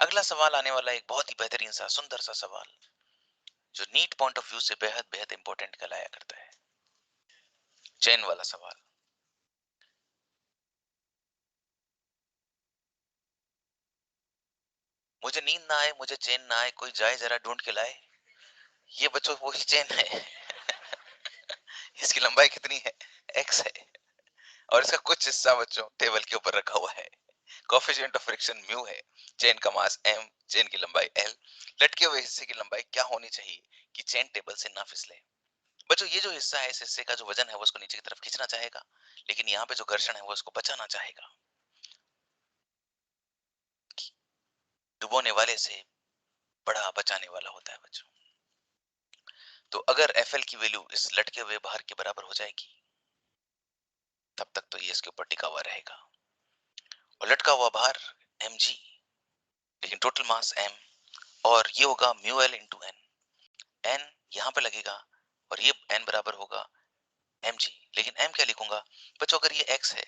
अगला सवाल आने वाला है एक बहुत ही बेहतरीन सा सुंदर सा सवाल, जो नीट पॉइंट ऑफ व्यू से बेहद बेहद इंपॉर्टेंट कहलाया करता है। चेन वाला सवाल। मुझे नींद ना आए, मुझे चैन ना आए, कोई जाए जरा ढूंढ के लाए। ये बच्चों वही चेन है। इसकी लंबाई कितनी है? एक्स है। और इसका कुछ हिस्सा बच्चों टेबल के ऊपर रखा हुआ है। कोफिशिएंट ऑफ फ्रिक्शन म्यू है। चेन का मास एम, चेन की लंबाई एल। लटके हुए हिस्से की लंबाई क्या होनी चाहिए कि चेन टेबल से ना फिसले? बच्चों ये जो हिस्सा है, इस हिस्से का जो वजन है वो उसको नीचे की तरफ खींचना चाहेगा, लेकिन यहाँ पे जो घर्षण है वो उसको बचाना चाहेगा। डुबोने वाले से बड़ा बचाने वाला होता है बच्चों। तो अगर एफ एल की वैल्यू इस लटके हुए भार के बराबर हो जाएगी, तब तक तो ये इसके ऊपर टिका हुआ रहेगा। और लटका हुआ भार एम जी, लेकिन टोटल मास एम, और ये होगा mu L into N. N यहाँ पे लगेगा और ये एन बराबर होगा एम जी, लेकिन एम क्या लिखूंगा बच्चों? अगर ये एक्स है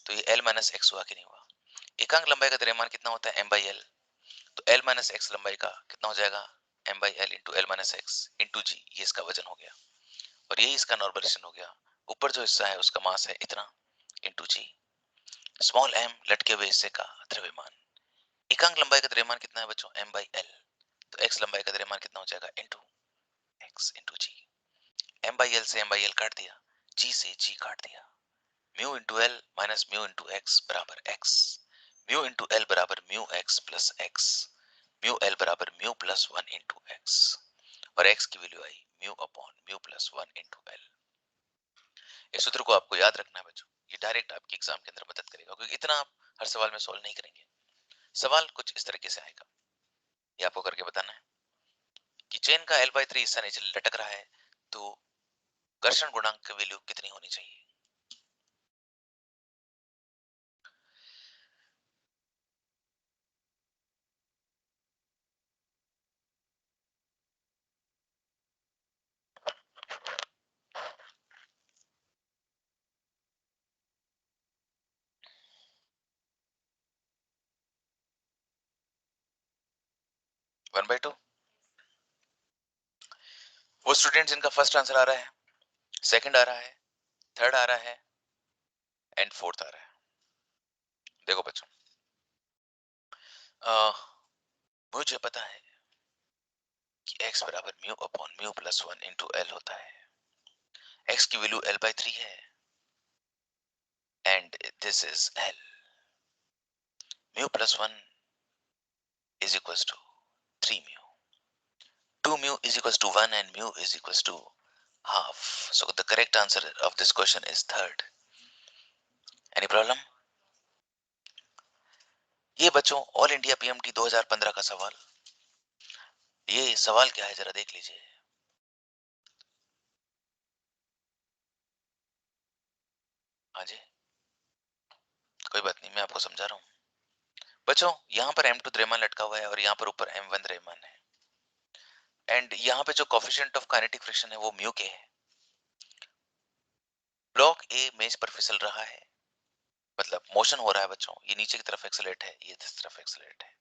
तो ये एल माइनस एक्स हुआ कि नहीं हुआ? एकांक लंबाई का द्रव्यमान कितना होता है? M by L. तो एल माइनस एक्स लंबाई का कितना हो जाएगा? M by L into L minus X into G. ये इसका वजन हो गया और यही इसका नॉर्मलाइजेशन हो गया। ऊपर जो हिस्सा है उसका मास है इतना इंटू जी। स्मॉल एम लटके हुए हिस्से का द्रव्यमान। एकांक लंबाई का द्रव्यमान कितना है बच्चों? M by L. तो एक्स लंबाई का द्रव्यमान कितना हो जाएगा? Into X into G. M by L से एम बाई एल काट दिया, जी से जी काट दिया। Mu into L minus mu into X बराबर एक्स। म्यू इंटू एल बराबर mu X plus X. Mu L बराबर mu plus one into X. और एक्स की वैल्यू आई mu upon mu plus one into L. इस सूत्र को आपको याद रखना है बच्चों, ये डायरेक्ट आपके एग्जाम के अंदर मदद करेगा, क्योंकि इतना आप हर सवाल में सोल्व नहीं करेंगे। सवाल कुछ इस तरीके से आएगा, ये आपको करके बताना है कि चेन का एल बाई थ्री हिस्सा नीचे लटक रहा है, तो घर्षण गुणांक की वैल्यू कितनी होनी चाहिए? 1/2। वो स्टूडेंट जिनका फर्स्ट आंसर आ रहा है, सेकंड आ रहा है, थर्ड आ रहा है एंड फोर्थ आ रहा है। देखो बच्चों, मुझे पता है कि x बराबर mu upon mu plus one into L होता है। x की वैल्यू एल बाई थ्री है and this is L. Mu plus one is equal to three mu. 2 mu is equals to 1 and mu is equals to half. So the correct answer of this question is third. Any problem? ये बच्चों all India PMT 2015 का सवाल। ये सवाल क्या है जरा देख लीजिए। हाँ जी, कोई बात नहीं, मैं आपको समझा रहा हूँ बच्चों। यहाँ पर M2 द्रव्यमान लटका हुआ है और यहाँ पर ऊपर M1 द्रव्यमान है, एंड यहाँ पे जो कोफिशिएंट ऑफ काइनेटिक फ्रिक्शन है वो म्यू के है। ब्लॉक ए मेज पर फिसल रहा है, मतलब मोशन हो रहा है बच्चों। ये नीचे की तरफ एक्सेलरेट है, ये इस तरफ एक्सेलरेट है।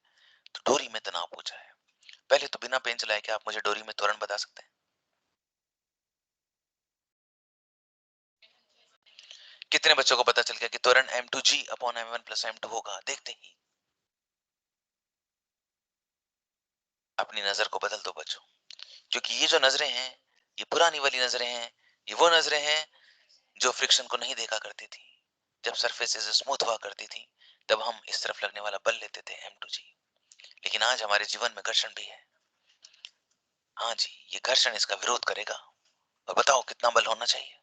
तो डोरी में तनाव पूछा है। पहले तो बिना पेन चलाए क्या आप मुझे डोरी में त्वरण बता सकते हैं? कितने बच्चों को पता चल गया कि त्वरण m2g upon m1 plus m2 होगा? देखते ही अपनी नजर को बदल दो बच्चों, क्योंकि ये जो नजरें हैं ये पुरानी वाली नजरें हैं। ये वो नजरें हैं जो फ्रिक्शन को नहीं देखा करती थी। जब सरफेसेस स्मूथ हुआ करती थी तब हम इस तरफ लगने वाला बल लेते थे m2g, लेकिन आज हमारे जीवन में घर्षण भी है। हाँ जी, ये घर्षण इसका विरोध करेगा। और बताओ कितना बल होना चाहिए?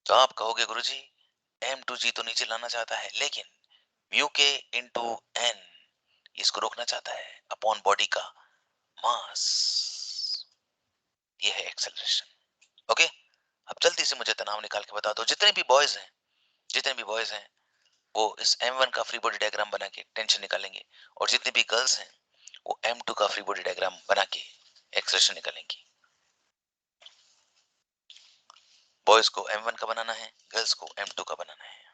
तो आप कहोगे गुरुजी m2g तो नीचे लाना चाहता है, लेकिन म्यू के इंटू एन इसको रोकना चाहता है अपॉन बॉडी का मास। ये है एक्सेलरेशन। ओके, अब जल्दी से मुझे तनाव निकाल के बता दो। जितने भी बॉयज हैं, जितने भी बॉयज हैं वो इस M1 का फ्री बॉडी डायग्राम बना के टेंशन निकालेंगे, और जितनी भी गर्ल्स हैं वो M2 का फ्री बॉडी डायग्राम बना के एक्सेलरेशन निकालेंगी। बॉयज को M1 का बनाना है, गर्ल्स को M2 का बनाना है।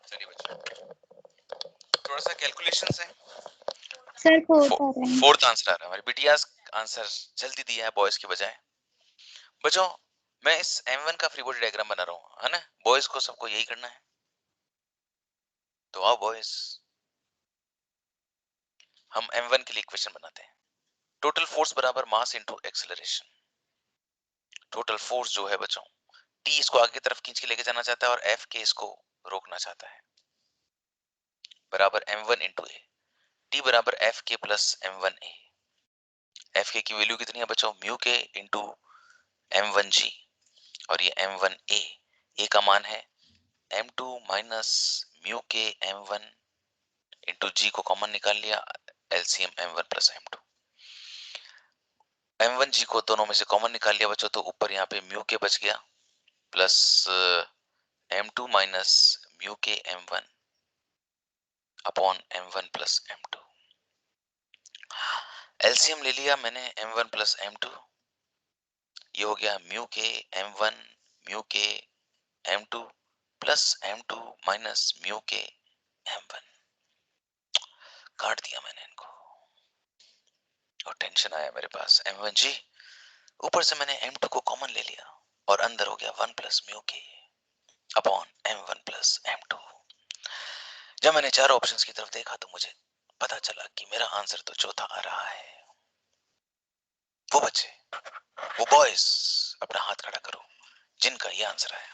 चलिए बच्चों, थोड़ा सा कैलकुलेशंस है। सर फोर्थ फोर्थ आंसर आ रहा है हमारी बिटिया। आंसर जल्दी दिया है बॉयज के बजाय। बच्चों मैं इस M1 का फ्री बॉडी डायग्राम बना रहा हूँ, है ना। बॉयज को सबको यही करना है। तो आओ बॉयज, हम M1 के लिए इक्वेशन बनाते हैं। टोटल फोर्स बराबर mass into acceleration. Total force जो है बच्चों, T इसको आगे की तरफ खींच के लेके जाना चाहता है और F के इसको रोकना चाहता है, बराबर M1 इंटू ए। T बराबर F के प्लस M1 ए। F के की वैल्यू कितनी है बच्चों, म्यू के इंटू M1G, और ये M1A, ए का मान है M2 माइनस म्यू के M1 इंटू जी को कॉमन निकाल लिया, LCM M1 plus M2। M1G को दोनों में से कॉमन निकाल लिया बच्चों, तो ऊपर यहाँ पे म्यू के बच गया प्लस M2 माइनस म्यू के M1 upon M1 plus M2। LCM ले लिया मैंने M1 प्लस M2, ये हो गया म्यू के M1 म्यू के M2 plus M2 minus mu के M1। काट दिया मैंने इनको और टेंशन आया मेरे पास। M1G ऊपर से मैंने M2 को कॉमन ले लिया और अंदर हो गया 1 प्लस म्यू के अपॉन M1 प्लस M2। जब मैंने चारों ऑप्शंस की तरफ देखा तो मुझे पता चला कि मेरा आंसर तो चौथा आ रहा है। वो बच्चे, वो बॉयज अपना हाथ खड़ा करो जिनका ये आंसर आया।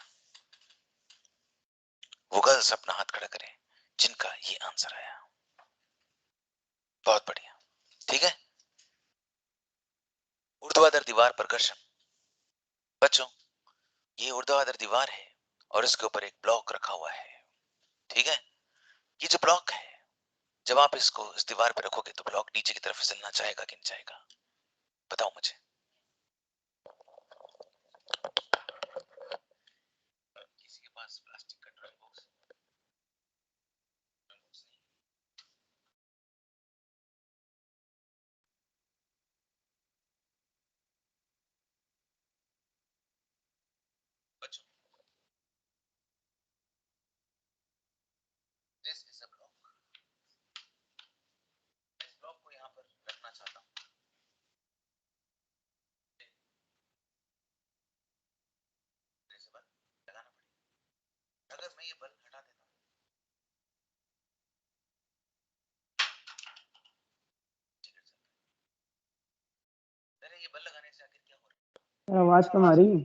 वो गर्ल्स अपना हाथ खड़ा करें जिनका ये आंसर आया। बहुत बढ़िया, ठीक है। ऊर्ध्वाधर दीवार पर घर्षण। बच्चों ये ऊर्ध्वाधर दीवार है और इसके ऊपर एक ब्लॉक रखा हुआ है, ठीक है। ये जो ब्लॉक है, जब आप इसको इस दीवार पे रखोगे तो ब्लॉक नीचे की तरफ फिसलना चाहेगा कि नहीं चाहेगा, बताओ मुझे। किसी के पास प्लास्टिक का ड्राइंग बॉक्स? बच्चों दिस इज अ ब्लॉक। इस ब्लॉक को यहाँ पर रखना चाहता हूँ। इसे बल लगाना पड़ेगा। अगर मैं ये बल हटा देता हूँ, अरे ये बल लगाने से आखिर क्या हो रहा है? आवाज कम आ रही है।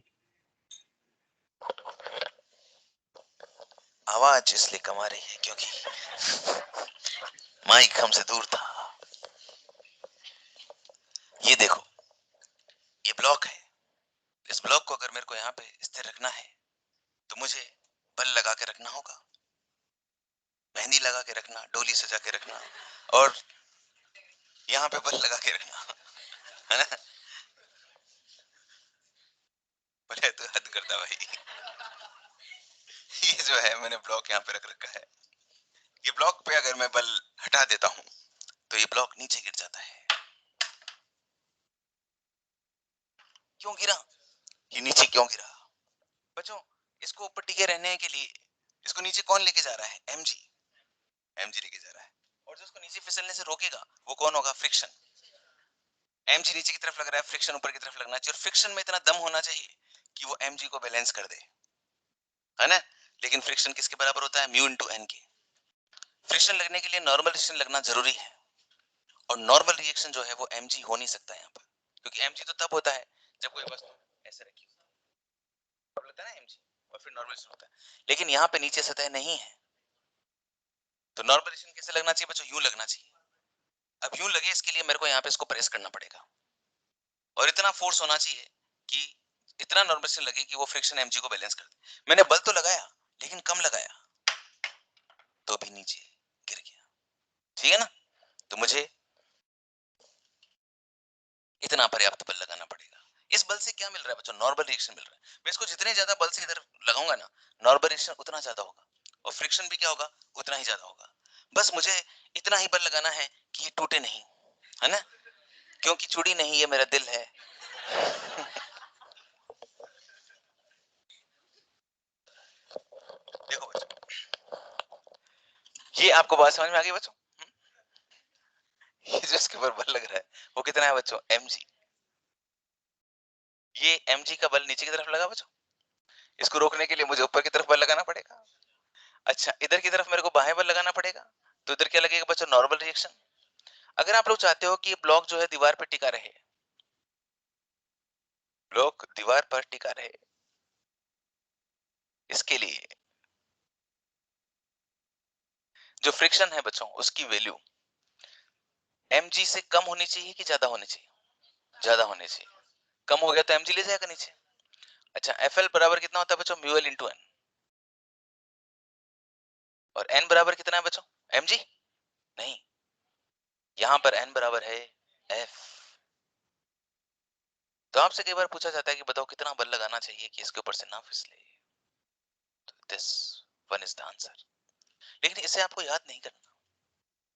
आवाज इसलिए कम आ रही है क्योंकि माइक हमसे दूर था। ये देखो, ये ब्लॉक है। इस ब्लॉक को अगर मेरे को यहाँ पे स्थिर रखना है तो मुझे बल लगा के रखना होगा, मेहंदी लगा के रखना, डोली सजा के रखना और यहाँ पे बल लगा के रखना, है ना। बोले तो हद करता भाई। ये जो है मैंने ब्लॉक यहाँ पे रख रखा है। ये ब्लॉक पे अगर मैं बल हटा देता हूं तो ये ब्लॉक नीचे गिर जाता है। क्यों गिरा? ये नीचे क्यों गिरा? बच्चों इसको ऊपर टिके रहने के लिए इसको नीचे कौन लेके जा रहा है? mg। mg लेके जा रहा है और जो इसको नीचे फिसलने से रोकेगा वो कौन होगा? फ्रिक्शन। mg नीचे की तरफ लग रहा है, फ्रिक्शन ऊपर की तरफ लगना चाहिए और फ्रिक्शन में इतना दम होना चाहिए कि वो mg को बैलेंस कर दे, है ना। लेकिन फ्रिक्शन किसके बराबर होता है? म्यू इंटू एन के। फ्रिक्शन लगने के लिए नॉर्मल रिएक्शन लगना जरूरी है और नॉर्मल रिएक्शन जो है वो mg हो नहीं सकता यहाँ पर, क्योंकि mg तो तब होता है जब कोई वस्तु ऐसे रखी होता है ना mg, और फिर नॉर्मल रिएक्शन होता है। लेकिन यहाँ पे नीचे सतह नहीं है तो नॉर्मल रिएक्शन कैसे लगना चाहिए बच्चों? यूं लगना चाहिए। अब यूं लगे इसके लिए मेरे को यहाँ पे इसको प्रेस करना पड़ेगा और इतना फोर्स होना चाहिए कि इतना नॉर्मल रिएक्शन लगे कि वो फ्रिक्शन mg को बैलेंस कर दे। मैंने बल तो लगाया लेकिन कम लगाया तो भी नीचे गिर गया, ठीक है ना। तो मुझे इतना पर्याप्त बल लगाना पड़ेगा। इस बल से क्या मिल रहा है बच्चों? नॉर्मल रिएक्शन मिल रहा है। मैं इसको जितने ज्यादा बल से इधर लगाऊंगा ना, नॉर्मल रिएक्शन उतना ज्यादा होगा और फ्रिक्शन भी क्या होगा? उतना ही ज्यादा होगा। बस मुझे इतना ही बल लगाना है कि ये टूटे नहीं, है ना, क्योंकि चूड़ी नहीं, ये मेरा दिल है। देखो बच्चों, ये आपको बात समझ में आ गई बच्चों? ये जो इसके ऊपर बल लग रहा है वो कितना है बच्चों? mg। ये mg का बल नीचे की तरफ लगा बच्चों, इसको रोकने के लिए मुझे ऊपर की तरफ बल लगाना पड़ेगा। अच्छा, इधर की तरफ मेरे को बाएं बल लगाना पड़ेगा, तो इधर क्या लगेगा बच्चों? Normal reaction. अगर आप लोग चाहते हो कि ये ब्लॉक जो है दीवार पर टिका रहे, ब्लॉक दीवार पर टिका रहे, इसके लिए जो फ्रिक्शन है बच्चों उसकी वैल्यू mg से कम होनी चाहिए कि ज्यादा होनी चाहिए? ज्यादा होनी चाहिए। कम हो गया तो mg ले जाएगा नीचे। अच्छा, fl बराबर कितना होता है बच्चों? Mu L into N. और n बराबर कितना है बच्चों? mg नहीं, यहां पर n बराबर है f। तो आपसे कई बार पूछा जाता है कि बताओ कितना बल लगाना चाहिए कि इसके ऊपर से ना फिसले। तो this one is the answer. लेकिन इसे आपको याद नहीं करना,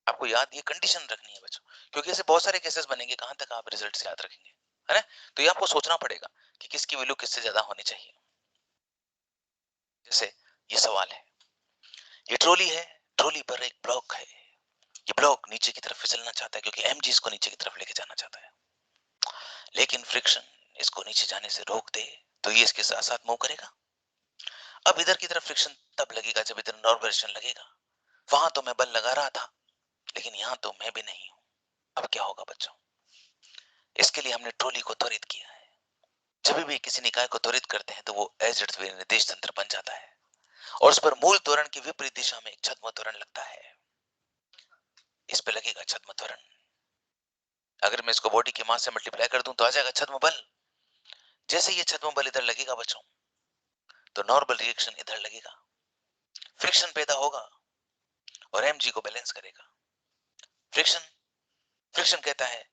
आपको याद ये कंडीशन रखनी है बच्चों, क्योंकि ऐसे बहुत सारे केसेस बनेंगे, कहां तक आप रिजल्ट्स याद रखेंगे, है ना? तो ये आपको सोचना पड़ेगा कि किसकी वैल्यू किससे ज्यादा होनी चाहिए। जैसे ये सवाल है, ये ट्रॉली है, ट्रॉली पर एक ब्लॉक है, ये ब्लॉक नीचे की तरफ फिसलना चाहता है क्योंकि mg इसको नीचे की तरफ लेके जाना चाहता है, लेकिन फ्रिक्शन इसको नीचे जाने से रोक दे तो ये इसके साथ साथ मूव करेगा। अब इधर की तरफ फ्रिक्शन तब लगेगा जब इधर नॉर्मल लगेगा। वहां तो मैं बल लगा रहा था, लेकिन यहां तो मैं भी नहीं हूं। अब क्या होगा बच्चों? इसके लिए हमने ट्रॉली को त्वरित किया है। जब भी किसी निकाय को त्वरित करते हैं तो वो एज इट्स वे निर्देश तंत्र बन जाता है और उस पर मूल त्वरण की विपरीत दिशा में एक छद्म त्वरण लगता है। इस पे लगेगा छद्म त्वरण। अगर मैं इसको बॉडी की मास से मल्टीप्लाई कर दूं तो आ जाएगा छद्म बल। जैसे ये छद्म बल इधर लगेगा बच्चों तो नॉर्मल रिएक्शन इधर लगेगा, फ्रिक्शन पैदा होगा और mg को बैलेंस करेगा। फ्रिक्शन फ्रिक्शन कहता है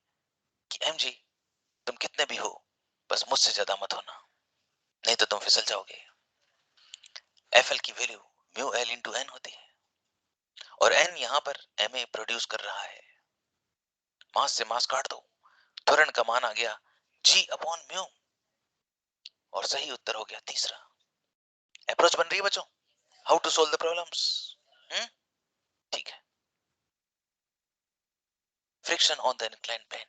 कि mg तुम कितने भी हो, बस मुझसे ज्यादा मत होना, नहीं तो तुम फिसल जाओगे। fl की value mu L into N होती है और n यहां पर ma प्रोड्यूस कर रहा है। मास से मास काट दो, त्वरण का मान आ गया g अपॉन म्यू और सही उत्तर हो गया तीसरा। अप्रोच बन रही है बच्चों, how to solve the problems. ठीक है। Friction on the incline plane.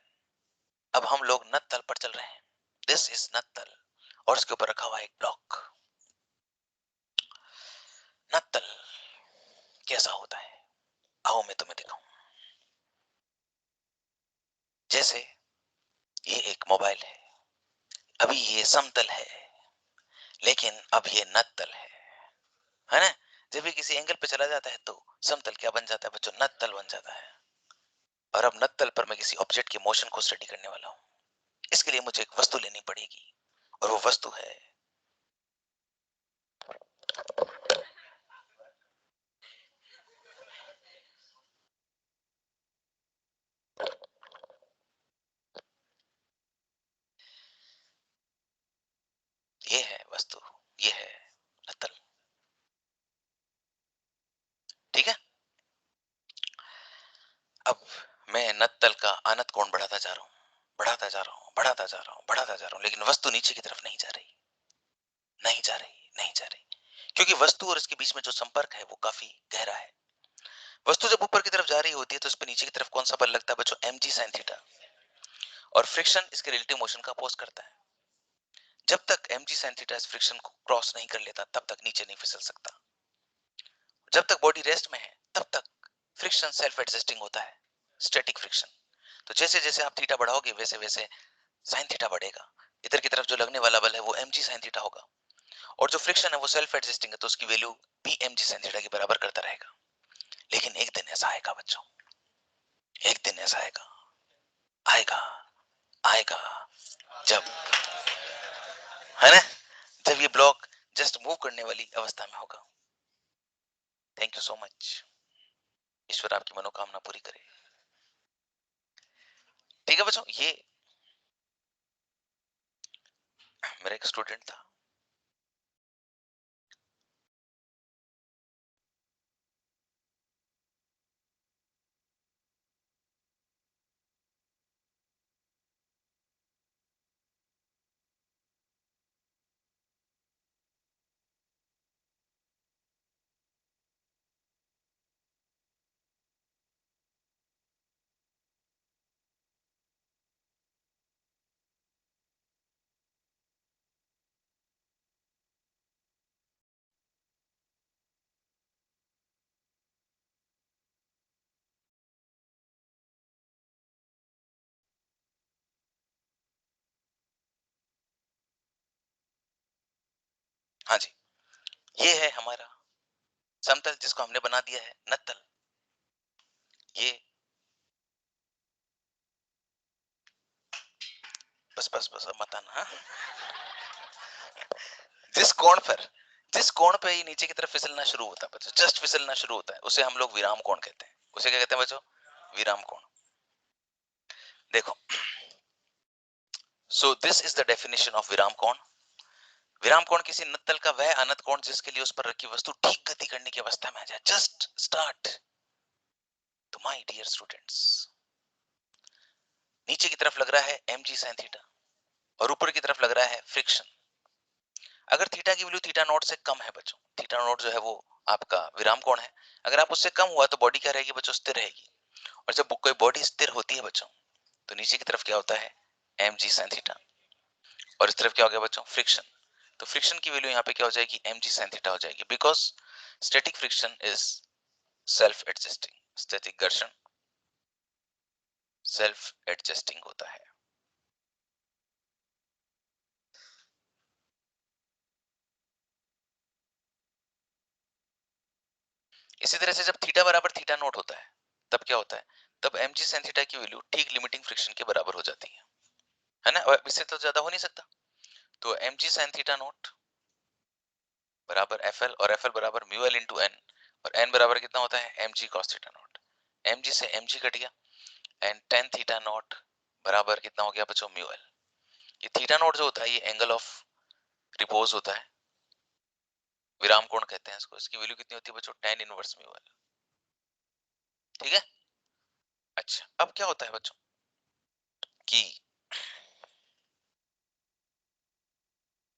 अब हम लोग नत तल पर चल रहे हैं, दिस इज नत तल और इसके ऊपर रखा हुआ एक ब्लॉक। नत तल कैसा होता है आओ मैं तुम्हें दिखाऊं। जैसे ये एक मोबाइल है, अभी ये समतल है, लेकिन अब ये नत तल है ना? जब ये किसी एंगल पे चला जाता है तो समतल क्या बन जाता है बच्चों? नत तल बन जाता है। और अब नत तल पर मैं किसी ऑब्जेक्ट के मोशन को स्टडी करने वाला हूं। इसके लिए मुझे एक वस्तु लेनी पड़ेगी और वो वस्तु है ये है वस्तु, ये है नत्तल। ठीक है। अब मैं नत्तल का आनत कोण बढ़ाता जा रहा हूं, बढ़ाता जा रहा हूं, बढ़ाता जा रहा हूं, बढ़ाता जा रहा हूं, लेकिन वस्तु नीचे की तरफ नहीं जा रही, नहीं जा रही, नहीं जा रही, क्योंकि वस्तु और इसके बीच में जो संपर्क है वो काफी गहरा है। वस्तु जब ऊपर की तरफ जा रही होती है तो इस पर नीचे की तरफ कौन सा बल लगता है बच्चों? mg sin theta. और फ्रिक्शन इसके रिलेटिव मोशन का अपोज करता है। जब तक mg sin थीटा इस फ्रिक्शन को क्रॉस नहीं कर लेता तब तक नीचे नहीं फिसल सकता। जब तक बॉडी रेस्ट में है तब तक फ्रिक्शन सेल्फ एडजस्टिंग होता है, स्टैटिक फ्रिक्शन। तो जैसे जैसे आप थीटा बढ़ाओगे वैसे वैसे साइन थीटा बढ़ेगा। इधर की तरफ जो लगने वाला बल है वो mg sin थीटा होगा और जो फ्रिक्शन है वो सेल्फ एडजस्टिंग है, तो उसकी वैल्यू भी mg sin थीटा के बराबर करता रहेगा। लेकिन एक दिन ऐसा आएगा बच्चों, एक दिन ऐसा आएगा, आएगा, आएगा जब, है ना, जब ये ब्लॉक जस्ट मूव करने वाली अवस्था में होगा। Thank you so much. ईश्वर आपकी मनोकामना पूरी करे। ठीक है बच्चों, ये मेरा एक स्टूडेंट था, हाँ जी, ये है हमारा समतल जिसको हमने बना दिया है नत्तल। ये बस अब मत आना, हाँ? जिस कोण पर जिस कोण पे ये नीचे की तरफ फिसलना शुरू होता है बच्चों, जस्ट फिसलना शुरू होता है, उसे हम लोग विराम कोण कहते हैं। उसे क्या कहते हैं बच्चों? विराम कोण। देखो, so this is the definition of विराम कोण। विराम कोण किसी नत्तल का वह अनंत कोण जिसके लिए उस पर रखी वस्तु ठीक गति करने की अवस्था में आ जाए। Just start. तो माय डियर स्टूडेंट्स, नीचे की तरफ लग रहा है mg sin थीटा और ऊपर की तरफ लग रहा है फ्रिक्शन। अगर थीटा की वैल्यू थीटा नॉट से कम है बच्चों, थीटा नॉट जो है वो आपका विराम कोण है, अगर आप उससे कम हुआ तो बॉडी क्या रहेगी बच्चों? स्थिर रहेगी। और जब कोई बॉडी स्थिर होती है बच्चों, तो नीचे की तरफ क्या होता है? mg sin theta. और इस तरफ क्या हो गया बच्चों? फ्रिक्शन। तो फ्रिक्शन की वैल्यू यहाँ पे क्या हो जाएगी? mg sin थीटा हो जाएगी, because static friction is self adjusting. Static घर्षण सेल्फ एडजस्टिंग होता है। इसी तरह से जब थीटा बराबर थीटा नॉट होता है, तब क्या होता है? तब mg sin थीटा की वैल्यू ठीक लिमिटिंग फ्रिक्शन के बराबर हो जाती है ना? और इससे तो ज्यादा हो नहीं सकता। तो mg sin थीटा नॉट बराबर fl, और fl बराबर म्यू एल इंटू एन, और n बराबर कितना होता है? mg cos theta naught. mg से mg कट गया, एंड tan थीटा नॉट बराबर कितना हो गया बच्चों? Mu L. ये थीटा नॉट जो होता है ये एंगल ऑफ रिपोज होता है, विराम कोण कहते हैं इसको। इसकी वैल्यू कितनी होती है बच्चों? tan inverse mu L. ठीक है। अच्छा, अब क्या होता है बच्चों कि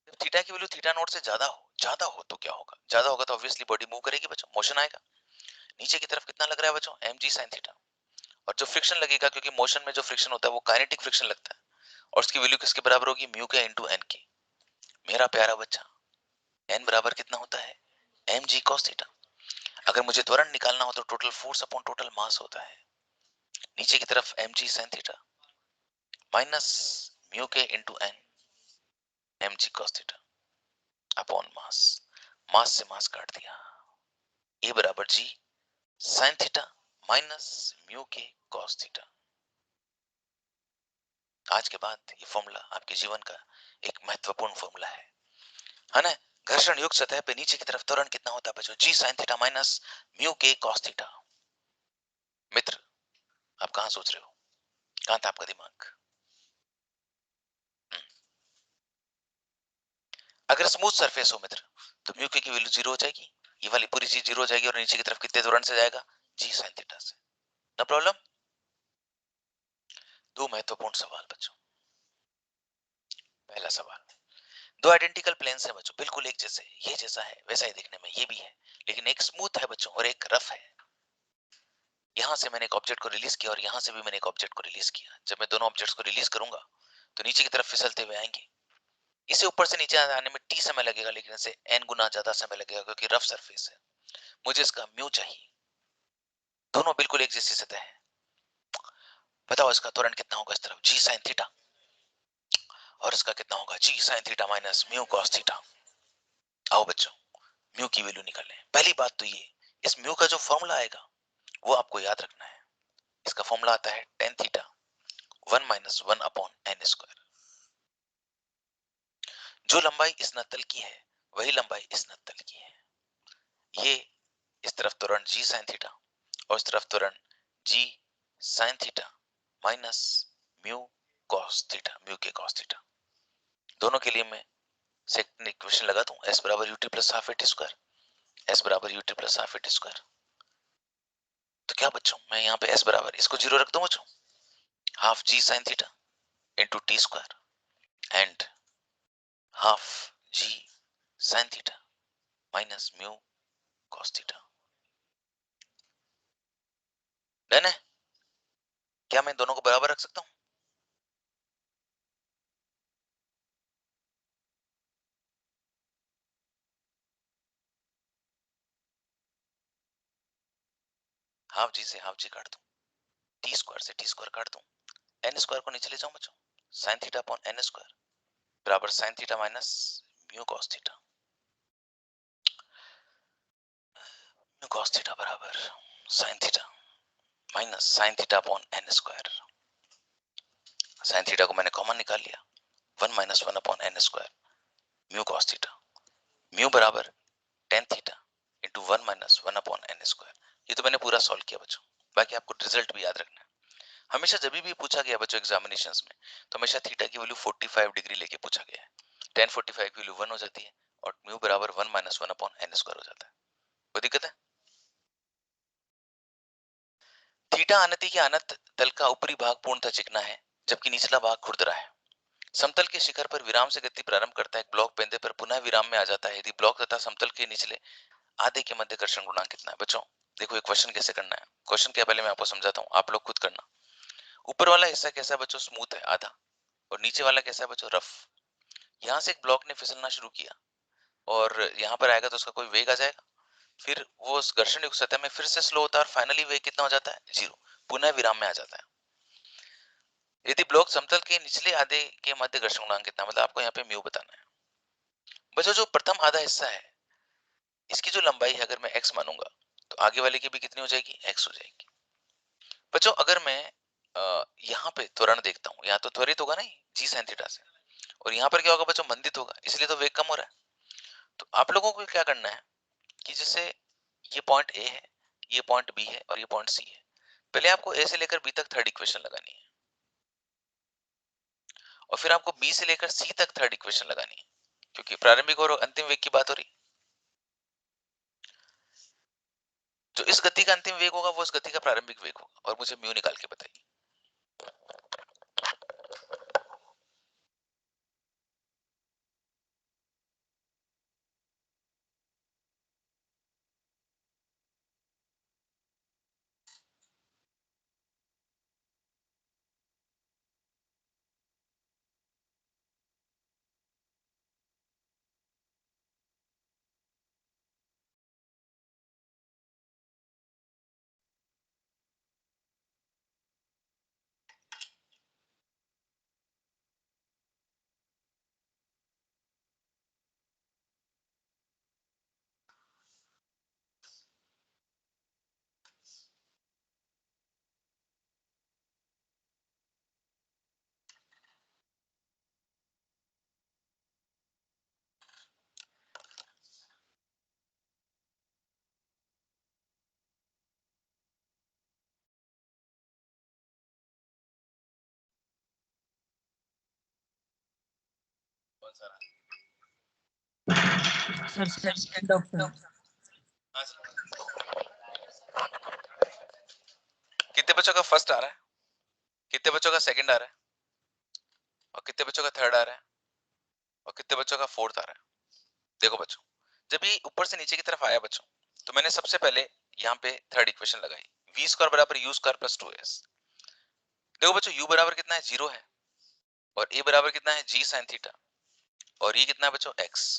जब थीटा की वैल्यू थीटा नॉट से ज्यादा हो तो क्या होगा? ज्यादा होगा तो ऑब्वियसली बॉडी मूव करेगी बच्चों, मोशन आएगा। नीचे की तरफ कितना लग रहा है बच्चों? mg sin theta. और जो फ्रिक्शन लगेगा, क्योंकि मोशन में जो फ्रिक्शन होता है वो काइनेटिक फ्रिक्शन लगता है, और उसकी वैल्यू किसके बराबर होगी? म्यू के इंटू एन की। मेरा प्यारा बच्चा, एन बराबर कितना होता है? mg cos theta. अगर मुझे त्वरण निकालना हो तो total force upon total mass होता है। नीचे की तरफ mg sin theta minus mu K into N mg cos theta upon mass. Mass से मास काट दिया, ए बराबर G sin theta minus mu K cos theta. आज के बाद ये फॉर्मूला आपके जीवन का एक महत्वपूर्ण फॉर्मूला है ना? घर्षण युक्त सतह पे नीचे की तरफ त्वरण कितना होता है बच्चों? जी sin theta minus mu K cos theta. मित्र, आप कहां सोच रहे हो? कहां था आपका दिमाग? अगर स्मूथ सरफेस हो मित्र, तो म्यू के की वैल्यू जीरो हो जाएगी, ये वाली पूरी चीज जीरो हो जाएगी, और नीचे की तरफ कितने त्वरण से जाएगा? जी sin थीटा से। No problem. दो महत्वपूर्ण सवाल बच्चों। पहला सवाल, दो आइडेंटिकल प्लेन्स हैं बच्चों, बिल्कुल एक जैसे, ये जैसा है वैसा ही दिखने में ये भी है, लेकिन एक स्मूथ है बच्चों और एक रफ है। यहां से मैंने एक ऑब्जेक्ट को रिलीज किया और यहां से भी मैंने एक ऑब्जेक्ट को रिलीज किया। जब मैं दोनों ऑब्जेक्ट्स को रिलीज करूंगा तो नीचे की तरफ फिसलते हुए आएंगे। इसे ऊपर से नीचे आने में टी समय लगेगा, लेकिन इसे एन गुना ज्यादा समय लगेगा, क्योंकि रफ सरफेस है। मुझे इसका म्यू चाहिए। दोनों बिल्कुल एक जैसी सतह है। बताओ इसका त्वरण कितना होगा इस तरफ? G sine theta. और इसका कितना होगा? G sine theta minus mu cos theta. आओ बच्चों, म्यू की वैल्यू निकालें। पहली बात तो ये, इस म्यू का जो फॉर्मूला आएगा वो आपको याद रखना है। इसका फॉर्मूला आता है टेन थीटा 1 - 1/n²। जो लंबाई इस नत्तल की है वही लंबाई इस नत्तल की है। ये इस तरफ त्वरण जी साइन थीटा और इस तरफ त्वरण G sine theta minus mu cos theta, mu K cos theta. दोनों के लिए मैं सेकंड इक्वेशन लगा दूं, s बराबर ut plus half at square. s बराबर ut plus half at square. तो क्या बच्चों, मैं यहाँ पे s बराबर इसको जीरो रख दूं बच्चों, half g sine theta into t square and half g sine theta minus mu cos theta. Done है? क्या मैं दोनों को बराबर रख सकता हूँ? हाफ जी से हाफ जी काट दूं, टी स्क्वायर से टी स्क्वायर काट दूं, एन स्क्वायर को नीचे ले जाऊं बच्चों, sine theta upon N square बराबर sine theta minus mu cos theta. Mu cos theta बराबर sine theta minus sine theta upon N square. Sine theta को मैंने कॉमन निकाल लिया, 1 minus 1 upon N square mu cos theta. Mu बराबर tan theta into 1 minus 1 upon N square. ये तो मैंने पूरा सॉल्व किया बच्चों, बाकी आपको रिजल्ट भी याद रखना है। हमेशा जब भी पूछा गया बच्चों एग्जामिनेशंस में, तो हमेशा थीटा की वैल्यू 45 डिग्री लेके पूछा गया है। tan 45 की वैल्यू 1 हो जाती है और म्यू बराबर 1 माइनस 1 अपॉन एन स्क्वायर हो जाता है। कोई दिक्कत है? थीटा अनति के अनंत तल का ऊपरी भाग पूर्णतः चिकना है जबकि निचला भाग खुरदरा है। समतल के शिखर पर विराम से गति प्रारंभ करता है, ब्लॉक पेंदे पर पुनः विराम में आ जाता है यदि ब्लॉक तथा समतल के निचले आधे के मध्य घर्षण गुणांक कितना है। बच्चों देखो ये क्वेश्चन कैसे करना है, क्वेश्चन के पहले मैं आपको समझाता हूँ, आप लोग खुद करना। ऊपर वाला हिस्सा कैसा है बच्चों? स्मूथ है आधा, और नीचे वाला कैसा है बच्चों? रफ। यहाँ से एक ब्लॉक ने फिसलना शुरू किया और यहाँ पर आएगा तो उसका कोई वेग आ जाएगा, फिर वो उस घर्षण युक्त सतह में फिर से स्लो होता है और फाइनली वेग कितना हो जाता है? 0, पुनः विराम में आ जाता है। यदि ब्लॉक समतल के निचले आधे के मध्य घर्षण गुणांक कितना, मतलब आपको यहाँ पे म्यू बताना है। बच्चों जो प्रथम आधा हिस्सा है इसकी जो लंबाई है अगर मैं x मानूंगा तो आगे वाले की भी कितनी हो जाएगी? x हो जाएगी। बच्चों अगर मैं यहाँ पे त्वरण देखता हूँ, यहाँ तो त्वरित होगा नहीं जी साइन थीटा से, और यहाँ पर क्या होगा बच्चों? मंदित होगा, इसलिए तो वेग कम हो रहा है। तो आप लोगों को क्या करना है कि जैसे ये पॉइंट ए है, ये पॉइंट बी है और ये पॉइंट सी है, पहले आपको ए से लेकर बी तक थर्ड इक्वेशन लगानी है और फिर आपको बी से लेकर सी तक थर्ड इक्वेशन लगानी है, क्योंकि प्रारंभिक और अंतिम वेग की बात हो रही। जो इस गति का अंतिम वेग होगा वो इस गति का प्रारंभिक वेग होगा, और मुझे म्यू निकाल के बताइए। Sir second option. कितने बच्चों का फर्स्ट आ रहा है, कितने बच्चों का सेकंड आ रहा है, और कितने बच्चों का थर्ड आ रहा है, और कितने बच्चों का फोर्थ आ रहा है? देखो बच्चों जब ये ऊपर से नीचे की तरफ आया बच्चों, तो मैंने सबसे पहले यहाँ पे थर्ड इक्वेशन लगाई, वी स्क्वायर बराबर यू स्क्वायर प्लस 2s। देखो बच्चों u बराबर कितना है? 0 है, और a बराबर कितना है? g sin थीटा, और ये कितना है बच्चों? x।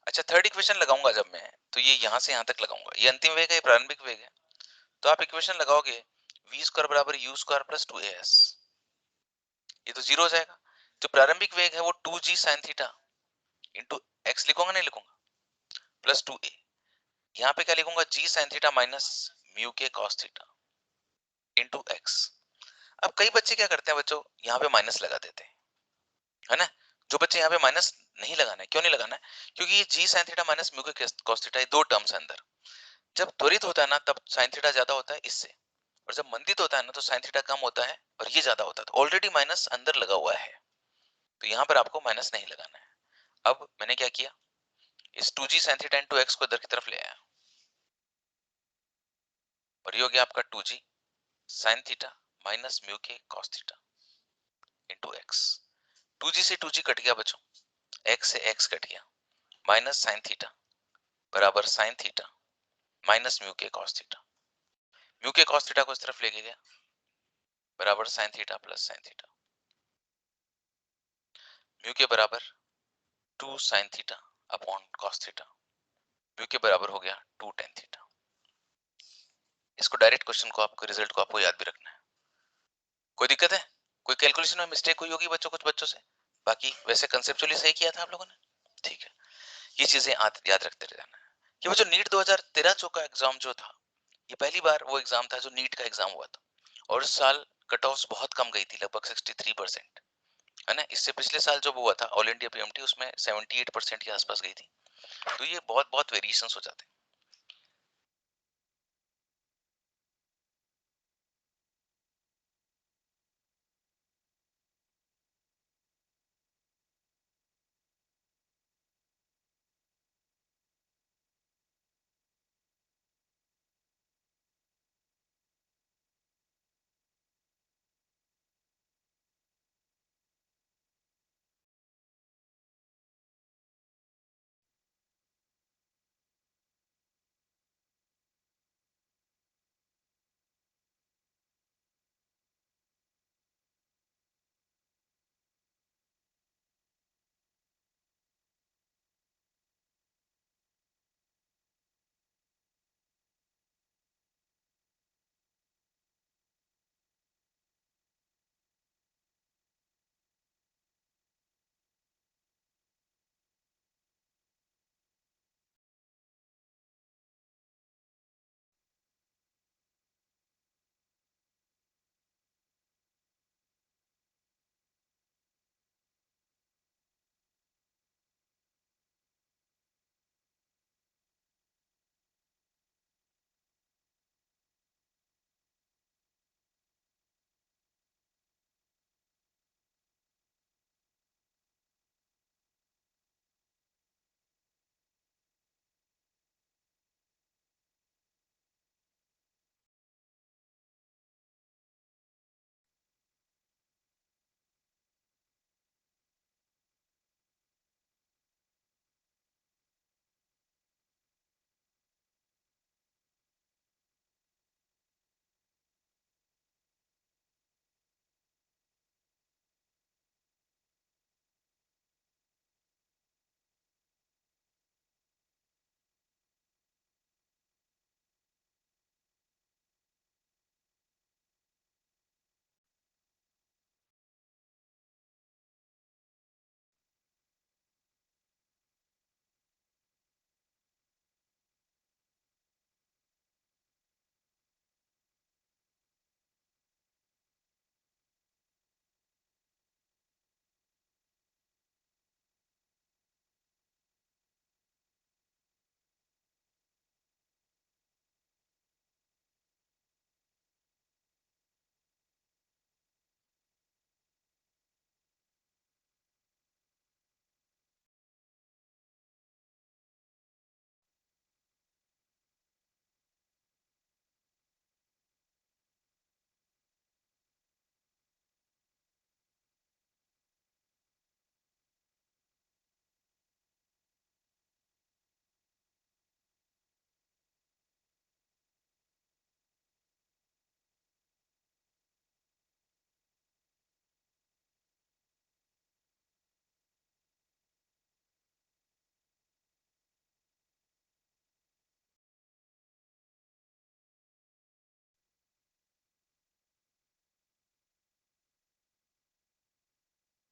अच्छा थर्ड इक्वेशन लगाऊंगा जब मैं, तो ये यहाँ से यहाँ तक लगाऊंगा, ये अंतिम वेग है, ये प्रारंभिक वेग है, तो आप इक्वेशन लगाओगे वी स्क्वायर बराबर यू स्क्वायर प्लस 2as, ये तो 0 हो जाएगा। जो प्रारंभिक वेग है वो 2g sin theta into x लिखूंगा, नहीं लिखूंगा, प्लस 2a, यहाँ पे क्या लिखूंगा? g sin theta minus mu K cos theta into x. अब कई बच्चे क्या करते हैं बच्चों, यहाँ पे माइनस लगा देते हैं, है ना। जो बच्चे यहाँ पे माइनस नहीं लगाना है, क्यों नहीं लगाना है? क्योंकि ये जी sine theta minus mu K cos theta, ये दो टर्म्स है अंदर। जब त्वरित होता है ना तब साइन थीटा ज्यादा होता है इससे, और जब मंदित होता है ना तो साइन थीटा कम होता है और ये ज्यादा होता है, तो ऑलरेडी माइनस अंदर लगा हुआ है, तो यहाँ पर आपको माइनस नहीं लगाना है। अब मैंने क्या किया, इस 2g sin theta into x को इधर की तरफ ले आया, और ये हो गया आपका 2g sin theta minus mu K cos theta into x. 2g से 2g कट गया बच्चों, x से x कट गया, माइनस साइन थीटा बराबर sine theta minus mu K cos theta. Mu K cos theta को इस तरफ लेके गया, बराबर sine theta plus sine theta, mu के बराबर 2 sign theta upon cos theta, mu के बराबर हो गया 2 tan थीटा। इसको डायरेक्ट क्वेश्चन को आपको रिजल्ट को आपको याद भी रखना है। कोई दिक्कत है? कोई कैलकुलेशन में मिस्टेक हुई होगी बच्चों, कुछ बच्चों से? बाकी वैसे कंसेप्चुअली सही किया था आप लोगों ने, ठीक है। ये चीजें याद रखते रहना है। कि वो जो नीट 2013 जो का एग्जाम जो था, ये पहली बार वो एग्जाम था जो नीट का एग्जाम हुआ था, और उस साल कट ऑफ बहुत कम गई थी, लगभग 63%, है ना। इससे पिछले साल जब हुआ था ऑल इंडिया पीएमटी, उसमें 78% के आसपास गई थी। तो ये बहुत बहुत वेरिएशंस हो जाते हैं।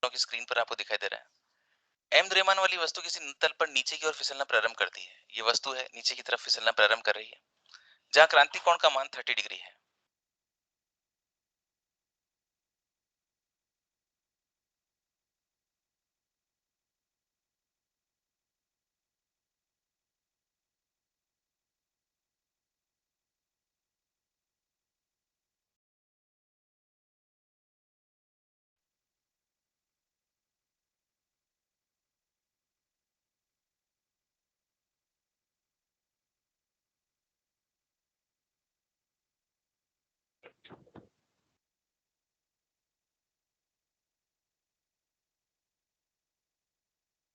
की स्क्रीन पर आपको दिखाई दे रहा है, एम द्रव्यमान वाली वस्तु किसी तल पर नीचे की ओर फिसलना प्रारंभ करती है। ये वस्तु है, नीचे की तरफ फिसलना प्रारंभ कर रही है, जहां क्रांतिक कोण का मान 30 डिग्री है।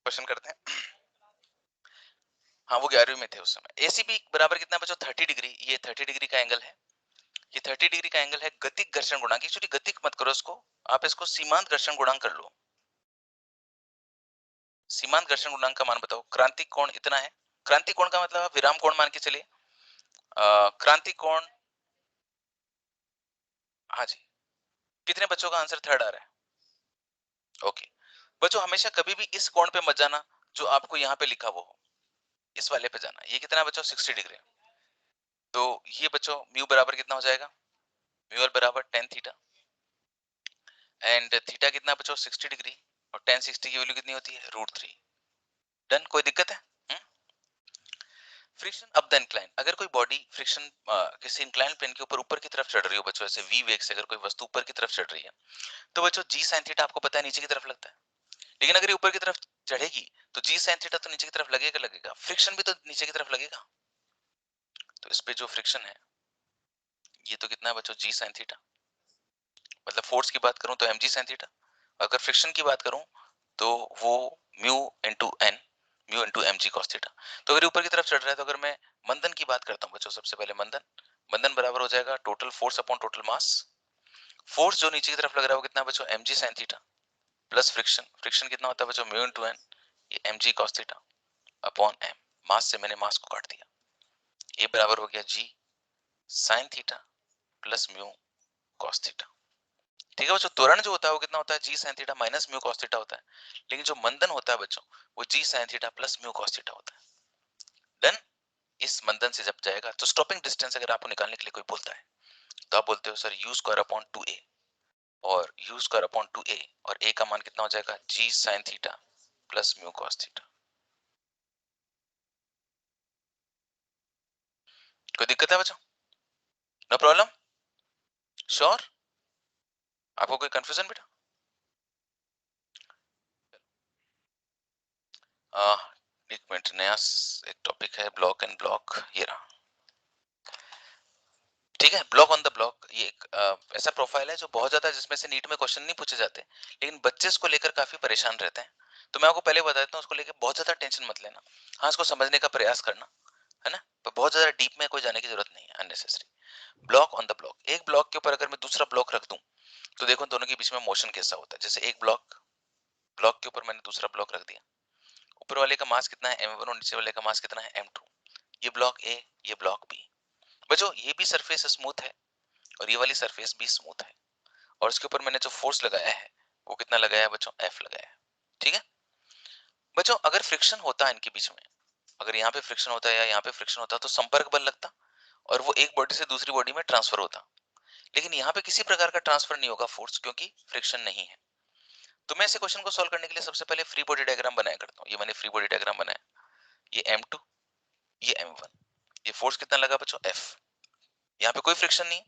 क्वेश्चन करते हैं। हाँ, वो 11वीं में थे उस समय। एसीबी बराबर कितना बचा? 30 डिग्री। ये 30 डिग्री का एंगल है, ये 30 डिग्री का एंगल है गतिक घर्षण गुणांक। एक्चुअली गतिक मत करो इसको, आप इसको सीमांत घर्षण गुणांक कर लो। सीमांत घर्षण गुणांक का मान बताओ। क्रांतिक कोण इतना है, क्रांतिक कोण का मतलब विराम कोण मान के चलिए। क्रांतिक कोण, हाँ जी। कितने बच्चों का आंसर थर्ड आ रहा है? ओके बच्चों, हमेशा कभी भी इस कोण पे मत जाना जो आपको यहाँ पे लिखा वो हो। इस वाले पे जाना। ये कितना बच्चों 60 डिग्री। तो ये बच्चों म्यू बराबर कितना हो जाएगा, म्यू बराबर tan थीटा, एंड थीटा कितना बच्चों 60 डिग्री, और tan 60 की वैल्यू कितनी होती है √3। डन, कोई दिक्कत है? फ्रिक्शन अप द इंक्लाइन, अगर कोई बॉडी फ्रिक्शन किसी इंक्लाइन प्लेन के ऊपर की तरफ चढ़ रही हो बच्चों, ऐसे v वेग से अगर कोई वस्तु ऊपर की तरफ चढ़ रही है, तो बच्चों g sin थीटा आपको पता है नीचे की तरफ लगता है। लेकिन अगर ये ऊपर की तरफ चढ़ेगी तो g sin थीटा तो नीचे की तरफ लगेगा, फ्रिक्शन भी तो नीचे की तरफ लगेगा। तो इस पे जो फ्रिक्शन है ये तो कितना है बच्चों g sin थीटा, मतलब फोर्स की बात करूं तो mg sin थीटा, अगर फ्रिक्शन की बात करूं तो वो mu into N, mu into M जी कॉस थीटा। तो अगर ऊपर की तरफ चढ़ रहा है, तो अगर मैं मंदन की बात करता हूँ बच्चों, सबसे पहले मंदन बराबर हो जाएगा टोटल फोर्स अपॉन टोटल मास। फोर्स जो नीचे की तरफ लग रहा है वो कितना बच्चों M G sine theta, plus friction, friction कितना होता है बच्चों म्यू इंटू एन, ये एम जी cos theta upon M, mass से मैंने मास को काट दिया, ये बराबर हो गया G sine theta plus mu cos theta. ठीक है बच्चों, त्वरण जो होता है वो कितना होता है G sine theta minus mu cos theta होता है, लेकिन जो मंदन होता है बच्चों वो G sine theta plus mu cos theta होता है। डन। इस मंदन से जब जाएगा तो स्टॉपिंग डिस्टेंस अगर आपको निकालने के लिए कोई बोलता है तो आप बोलते हो sir you square upon 2a, और यू स्क्वायर अपॉन 2a और a का मान कितना हो जाएगा G sine theta plus mu cos theta. कोई दिक्कत है बच्चों? नो प्रॉब्लम, श्योर, आपको कोई कंफ्यूजन बेटा? एक मिनट, नया एक टॉपिक है ब्लॉक एंड ब्लॉक, ये रहा। ठीक है, ब्लॉक ऑन द ब्लॉक, ये एक ऐसा प्रोफाइल है जो बहुत ज्यादा, जिसमें से नीट में क्वेश्चन नहीं पूछे जाते, लेकिन बच्चे इसको लेकर काफी परेशान रहते हैं। तो मैं आपको पहले बता देता हूँ, उसको लेकर बहुत ज्यादा टेंशन मत लेना। हाँ, इसको समझने का प्रयास करना, है ना, पर बहुत ज्यादा डीप में कोई जाने की जरूरत नहीं है, unnecessary. Block on the block, एक ब्लॉक के ऊपर अगर मैं दूसरा ब्लॉक रख दूं तो देखो दोनों के बीच में मोशन कैसा होता है। जैसे एक ब्लॉक ब्लॉक के ऊपर मैंने दूसरा ब्लॉक रख दिया, ऊपर वाले का मास कितना है m1 और नीचे वाले का मास कितना है m2, ये ब्लॉक ए, ये ब्लॉक बी। बच्चों ये भी सरफेस स्मूथ है और ये वाली सरफेस भी स्मूथ है, और इसके ऊपर मैंने जो फोर्स लगाया है वो कितना लगाया है बच्चों, एफ लगाया है। ठीक है बच्चों, अगर फ्रिक्शन होता है इनके बीच में, अगर यहाँ पे फ्रिक्शन होता है या यहाँ पे फ्रिक्शन होता तो संपर्क बल लगता और वो एक बॉडी से दूसरी बॉडी में ट्रांसफर होता, लेकिन यहाँ पे किसी प्रकार का ट्रांसफर नहीं होगा फोर्स, क्योंकि फ्रिक्शन नहीं है। तो मैं इस क्वेश्चन को सॉल्व करने के लिए सबसे पहले फ्री बॉडी डायग्राम बनाया करता हूँ। ये मैंने फ्री बॉडी डायग्राम बनाया, ये m2, ये m1, ये फोर्स कितना लगा बच्चों F, यहाँ पे कोई फ्रिक्शन नहीं,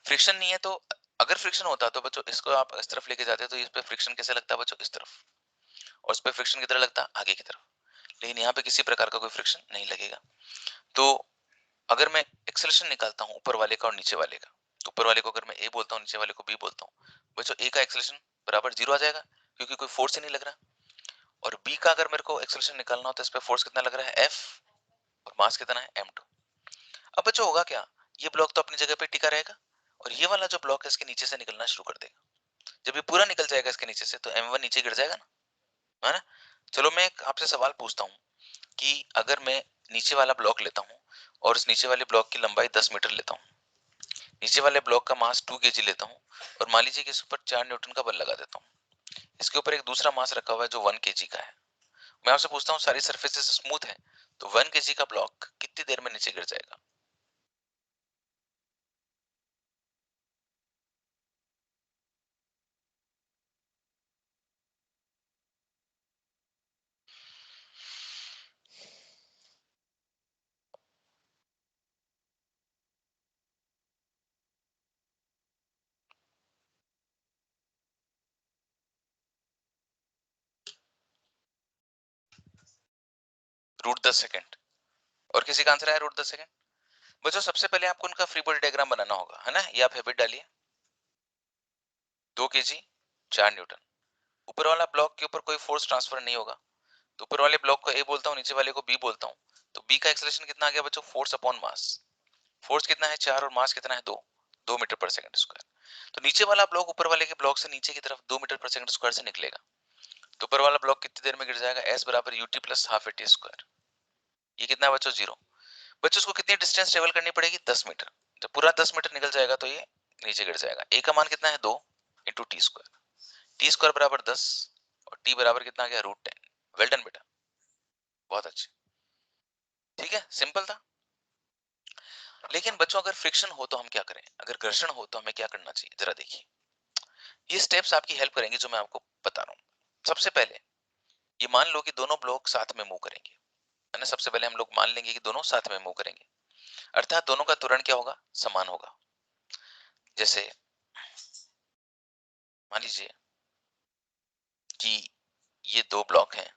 फ्रिक्शन नहीं है तो अगर फ्रिक्शन होता तो बच्चों इसको आप इस तरफ लेके जाते तो इस पे फ्रिक्शन कैसे लगता बच्चों, इस तरफ, और इस पे फ्रिक्शन किधर लगता, आगे की तरफ, लेकिन यहाँ पे किसी प्रकार का कोई फ्रिक्शन नहीं लगेगा। तो अगर मैं एक्सेलरेशन निकालता हूँ ऊपर वाले का और नीचे वाले का, तो ऊपर वाले को अगर मैं ए बोलता हूँ, नीचे वाले को बी बोलता हूँ, बच्चों ए का एक्सेलरेशन बराबर 0 आ जाएगा क्योंकि कोई फोर्स ही नहीं लग रहा, और बी का अगर मेरे को एक्सेलरेशन निकालना हो तो इस पे फोर्स कितना लग रहा है एफ, और मास कितना है m2। अब बच्चों होगा क्या, ये ब्लॉक तो अपनी जगह पे टिका रहेगा और ये वाला जो ब्लॉक है इसके नीचे से निकलना शुरू कर देगा। जब ये पूरा निकल जाएगा इसके नीचे से तो m1 नीचे गिर जाएगा ना, है ना। चलो मैं आपसे सवाल पूछता हूँ कि अगर मैं नीचे वाला ब्लॉक लेता हूँ और इस नीचे वाले ब्लॉक की लंबाई 10 मीटर लेता हूँ, नीचे वाले ब्लॉक का मास 2 kg लेता हूँ, और मान लीजिए कि इस ऊपर 4 न्यूटन का बल लगा देता हूँ, इसके ऊपर एक दूसरा मास रखा हुआ है जो 1 kg का है। मैं आपसे पूछता हूँ सारी सरफेसेस स्मूथ है तो 1 kg का ब्लॉक कितनी देर में नीचे गिर जाएगा? √10 सेकेंड। और किसी का आंसर है √10 सेकेंड? बच्चों सबसे पहले आपको उनका फ्री बॉडी डायग्राम बनाना होगा, है ना, ये आप हैबिट डालिए। 2 kg 4 न्यूटन, ऊपर वाला ब्लॉक के ऊपर कोई फोर्स ट्रांसफर नहीं होगा, तो ऊपर वाले ब्लॉक को ए बोलता हूँ, नीचे वाले को बी बोलता हूँ, तो बी का एक्सेलरेशन कितना आ गया बच्चों, फोर्स अपॉन मास, फोर्स कितना है 4 और मास कितना है 2, 2 मीटर पर सेकंड स्क्वायर। तो नीचे वाला ब्लॉक ऊपर वाले के ब्लॉक से नीचे की तरफ 2 मीटर पर सेकंड स्क्वायर से निकलेगा, तो ऊपर वाला ब्लॉक कितनी देर में गिर जाएगा, एस बराबर UT plus half eighty square. ये कितना है बच्चों 0। बच्चों उसको कितनी डिस्टेंस ट्रेवल करनी पड़ेगी, 10 मीटर। जब पूरा 10 मीटर निकल जाएगा तो ये नीचे गिर जाएगा। ए का मान कितना है 2 into t square, T square बराबर 10 और टी बराबर कितना आ गया √10। वेल डन बेटा, बहुत अच्छे। ठीक है, सिंपल था। लेकिन बच्चों अगर फ्रिक्शन हो तो हम क्या करें, अगर घर्षण हो तो हमें क्या करना चाहिए, जरा देखिए। ये स्टेप्स आपकी हेल्प करेंगे जो मैं आपको बता रहा हूं। सबसे पहले ये मान लो कि दोनों ब्लॉक साथ में मूव करेंगे, है ना। सबसे पहले हम लोग मान लेंगे कि दोनों साथ में मूव करेंगे, अर्थात दोनों का त्वरण क्या होगा, समान होगा। जैसे मान लीजिए कि ये दो ब्लॉक हैं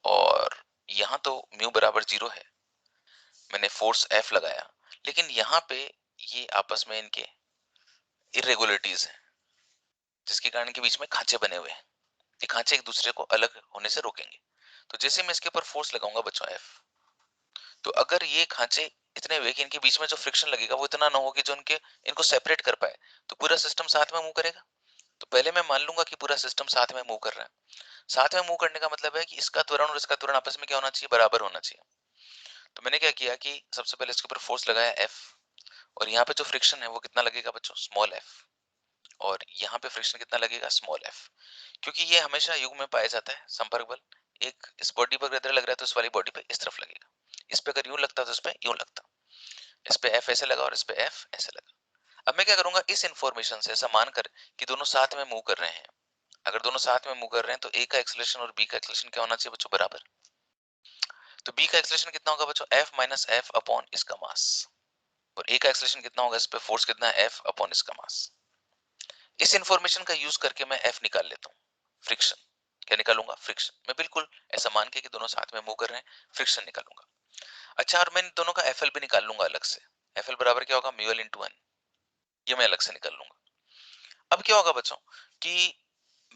और यहां तो म्यू बराबर 0 है, मैंने फोर्स F लगाया, लेकिन यहाँ पे ये आपस में इनके इरेगुलरिटीज हैं, जिसके कारण के बीच में खांचे बने हुए हैं। ये खांचे एक दूसरे को अलग होने से रोकेंगे। तो जैसे मैं इसके ऊपर फोर्स लगाऊंगा बच्चों F, तो अगर ये खांचे इतने हुए कि इनके बीच में जो फ्रिक्शन लगेगा वो इतना ना हो कि जो इनके इनको सेपरेट कर पाए, तो पूरा सिस्टम साथ में मूव करेगा। तो पहले मैं मान लूंगा कि पूरा सिस्टम साथ में मूव कर रहा है। साथ में मूव करने का मतलब है कि इसका त्वरण और इसका त्वरण आपस में क्या होना चाहिए, बराबर होना चाहिए। तो मैंने क्या किया कि सबसे पहले इसके ऊपर फोर्स लगाया F, और यहाँ पे जो फ्रिक्शन है वो कितना लगेगा बच्चों, स्मॉल f, और यहाँ पे फ्रिक्शन कितना लगेगा, स्मॉल f। क्योंकि ये हमेशा युग में पाया जाता है संपर्क बल, एक इस बॉडी पर इधर लग रहा है तो इस वाली बॉडी पे इस तरफ लगेगा, इस पे अगर यूं लगता तो इस पे यूं लगता, इस पे F ऐसे लगा और इस पे F ऐसे लगा। अब मैं क्या करूंगा, इस इंफॉर्मेशन से ऐसा मानकर कि दोनों साथ में मूव कर रहे हैं, अगर दोनों साथ में मूव कर रहे हैं तो A का एक्सेलरेशन और B का एक्सेलरेशन क्या होना चाहिए बच्चों, बराबर। तो B का एक्सेलरेशन कितना होगा बच्चों, F माइनस F अपॉन इसका मास, और A का एक्सेलरेशन कितना होगा, इस पे फोर्स कितना है, F अपॉन इसका मास। इस इंफॉर्मेशन का यूज करके मैं F निकाल लेता हूँ, फ्रिक्शन। क्या निकालूंगा, फ्रिक्शन। मैं बिल्कुल ऐसा मान के कि दोनों साथ में मूव कर रहे हैं, फ्रिक्शन निकालूंगा। अच्छा, और मैं इन दोनों का FL भी निकाल लूंगा अलग से। FL बराबर क्या होगा, म्यू एल इंटू एन, ये मैं अलग से निकाल लूंगा। अब क्या होगा बच्चों कि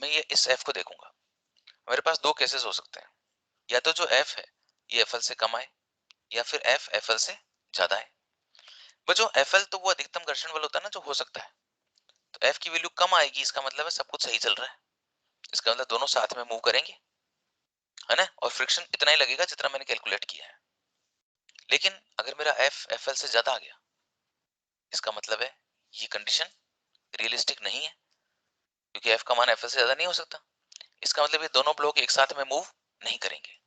मैं ये इस F को देखूंगा, मेरे पास दो केसेस हो सकते हैं, या तो जो F है ये FL से कम आए, या फिर F FL से ज्यादा है। बच्चों FL तो वो अधिकतम घर्षण बल होता है ना जो हो सकता है, तो F की वैल्यू कम आएगी, इसका मतलब है सब कुछ सही चल रहा है, इसका मतलब दोनों साथ में मूव करेंगे, है ना, और फ्रिक्शन इतना ही लगेगा जितना मैंने कैलकुलेट किया है। लेकिन अगर मेरा F FL से ज्यादा आ गया, इसका मतलब है ये कंडीशन रियलिस्टिक नहीं है, क्योंकि F का मान FL से ज्यादा नहीं हो सकता। इसका मतलब ये दोनों ब्लॉक एक साथ में मूव नहीं करेंगे,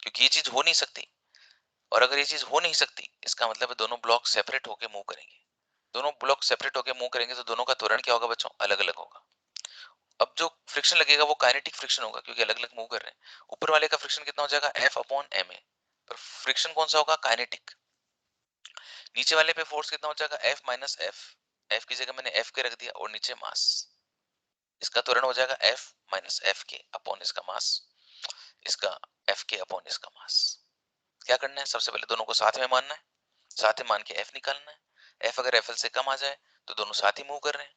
क्योंकि ये चीज हो नहीं सकती। और अगर ये चीज हो नहीं सकती, इसका मतलब है दोनों ब्लॉक सेपरेट होकर मूव करेंगे। दोनों ब्लॉक सेपरेट होकर मूव करेंगे तो दोनों का त्वरण क्या होगा बच्चों, अलग अलग होगा। अब जो फ्रिक्शन लगेगा वो काइनेटिक फ्रिक्शन होगा, क्योंकि अलग अलग मूव कर रहे हैं। ऊपर वाले का फ्रिक्शन कितना हो जाएगा, F अपॉन एम ए, पर फ्रिक्शन कौन सा होगा, काइनेटिक। नीचे वाले पे फोर्स कितना हो जाएगा, F माइनस F, F की जगह मैंने F के रख दिया, और नीचे मास, इसका त्वरण हो जाएगा F माइनस F के अपॉन इसका मास, इसका F के अपॉन इसका मास। क्या करना है, सबसे पहले दोनों को साथ में मानना है, साथ में मान के F निकालना है। F अगर FL से कम आ जाए तो दोनों साथ ही मूव कर रहे हैं,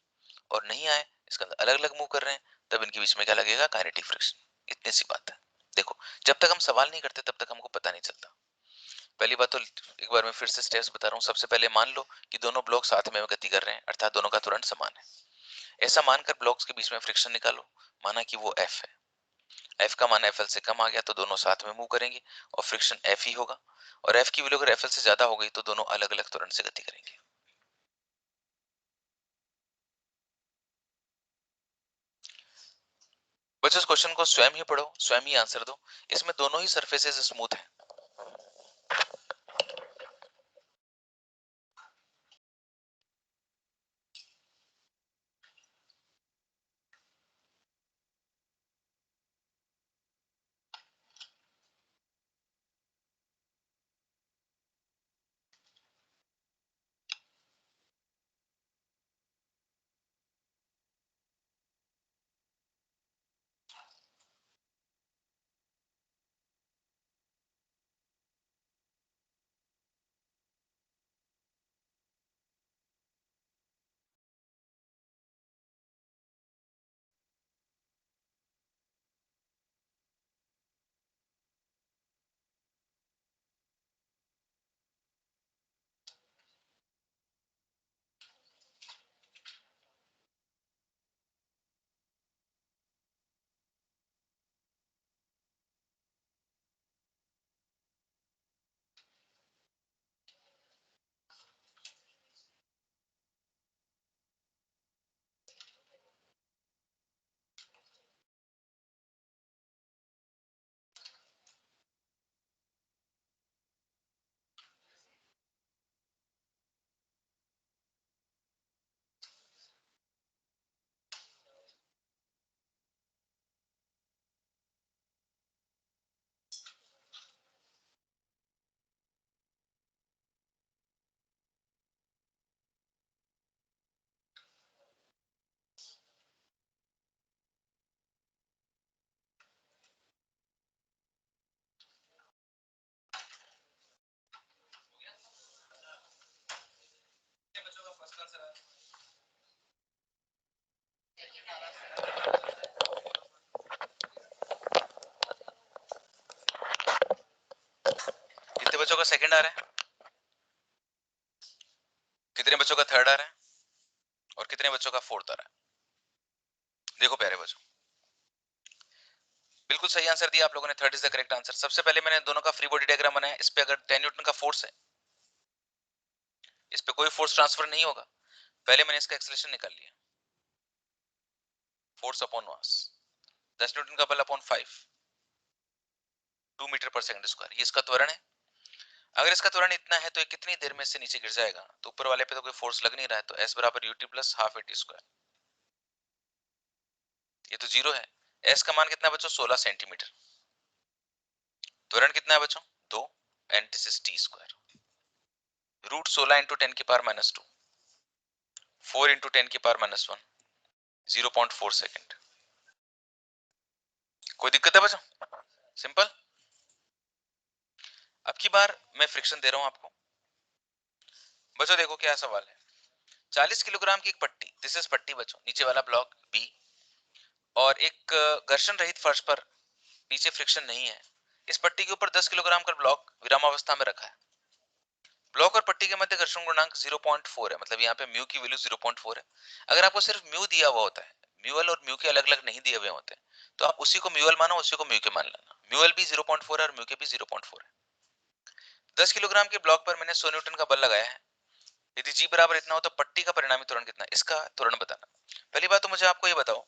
और नहीं आए, इसका अलग अलग मूव कर रहे हैं, तब इनके बीच में क्या लगेगा, काइनेटिक फ्रिक्शन। इतनी सी बात है। देखो, जब तक हम सवाल नहीं करते तब तक हमको पता नहीं चलता। पहली बात तो एक बार मैं फिर से स्टेप्स बता रहा हूँ। सबसे पहले मान लो कि दोनों ब्लॉक साथ में गति कर रहे हैं, अर्थात दोनों का त्वरण समान है। ऐसा मानकर ब्लॉक्स के बीच में फ्रिक्शन निकालो, माना कि वो F है, F का मान FL से कम आ गया तो दोनों साथ में मूव करेंगे और फ्रिक्शन F ही होगा, और F की वैल्यू अगर FL से ज्यादा हो गई तो दोनों अलग अलग त्वरण से गति करेंगे। बच्चों, इस क्वेश्चन को स्वयं ही पढ़ो, स्वयं ही आंसर दो। इसमें दोनों ही सरफेसेस स्मूथ हैं। कितने बच्चों का सेकंड आ रहा है, कितने बच्चों का थर्ड आ रहा है, और कितने बच्चों का फोर्थ आ रहा है? देखो प्यारे बच्चों, बिल्कुल सही आंसर दिया आप लोगों ने, third is the correct answer. सबसे पहले मैंने दोनों का फ्री बॉडी डायग्राम बनाया। इस पे अगर 10 न्यूटन का फोर्स है, इस पे कोई फोर्स ट्रांसफर नहीं होगा। पहले मैंने इसका एक्सेलरेशन निकाल लिया, फोर्स अपॉन मास, 10 न्यूटन का बल अपॉन 5, 2 मीटर पर सेकंड स्क्वायर, ये इसका त्वरण है। अगर इसका त्वरण इतना है तो ये कितनी देर में इससे नीचे गिर जाएगा? तो ऊपर वाले पे तो कोई फोर्स लग नहीं रहा है, तो s बराबर ut plus half A T square, ये तो जीरो है। s का मान कितना है बच्चों? 16 सेंटीमीटर। त्वरण कितना है बच्चों? 2, and this is t square, root 16 into 10 की पावर माइनस 2, 4 इंटू 10 की पावर माइनस 1, 0.4 सेकेंड। कोई दिक्कत है बच्चों? सिंपल। अब की बार मैं फ्रिक्शन दे रहा हूं आपको। बच्चों देखो क्या सवाल है, 40 किलोग्राम की एक पट्टी, दिस इज पट्टी बच्चों, नीचे वाला ब्लॉक बी, और एक घर्षण रहित फर्श पर नीचे फ्रिक्शन नहीं है। इस पट्टी के ऊपर 10 किलोग्राम का ब्लॉक विरामावस्था में रखा है। ब्लॉक और पट्टी के मध्य घर्षण गुणांक 0.4 है, मतलब यहाँ पे म्यू की वैल्यू 0.4 है। अगर आपको सिर्फ म्यू दिया हुआ होता है, म्यूएल और म्यू के अलग अलग नहीं दिए हुए होते, तो आप उसी को म्यूएल मानो, उसी को म्यू के मान लेना। म्यूएल भी 0.4 है और म्यू के भी 0.4 है। 10 किलोग्राम के ब्लॉक पर मैंने 100 न्यूटन का बल लगाया है। यदि जी बराबर इतना हो तो पट्टी का परिणामी त्वरण कितना है, इसका त्वरण बताना। पहली बात तो मुझे आपको ये बताओ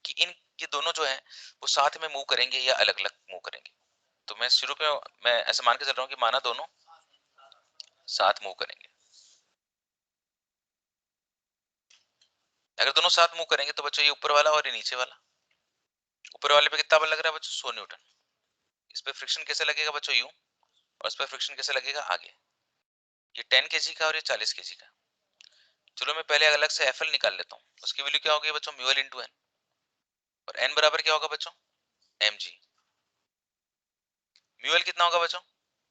कि इन ये दोनों जो है वो साथ में मूव करेंगे या अलग अलग मूव करेंगे? तो मैं शुरू पे मैं ऐसा मान के चल रहा हूँ कि माना दोनों साथ मूव करेंगे। अगर दोनों साथ मूव करेंगे तो बच्चों ये ऊपर वाला और ये नीचे वाला, ऊपर वाले पे कितना बल लग रहा है बच्चों? 100 न्यूटन। इस पे फ्रिक्शन कैसे लगेगा बच्चों? यू। और इस पे फ्रिक्शन कैसे लगेगा? आगे। ये 10 केजी का और ये 40 केजी का। चलो मैं पहले अलग से एफएल निकाल लेता हूँ। उसकी वैल्यू क्या होगी बच्चों? म्यूएल इंटू एन। और एन बराबर क्या होगा बच्चों? एम जी। म्यूएल कितना होगा बच्चों?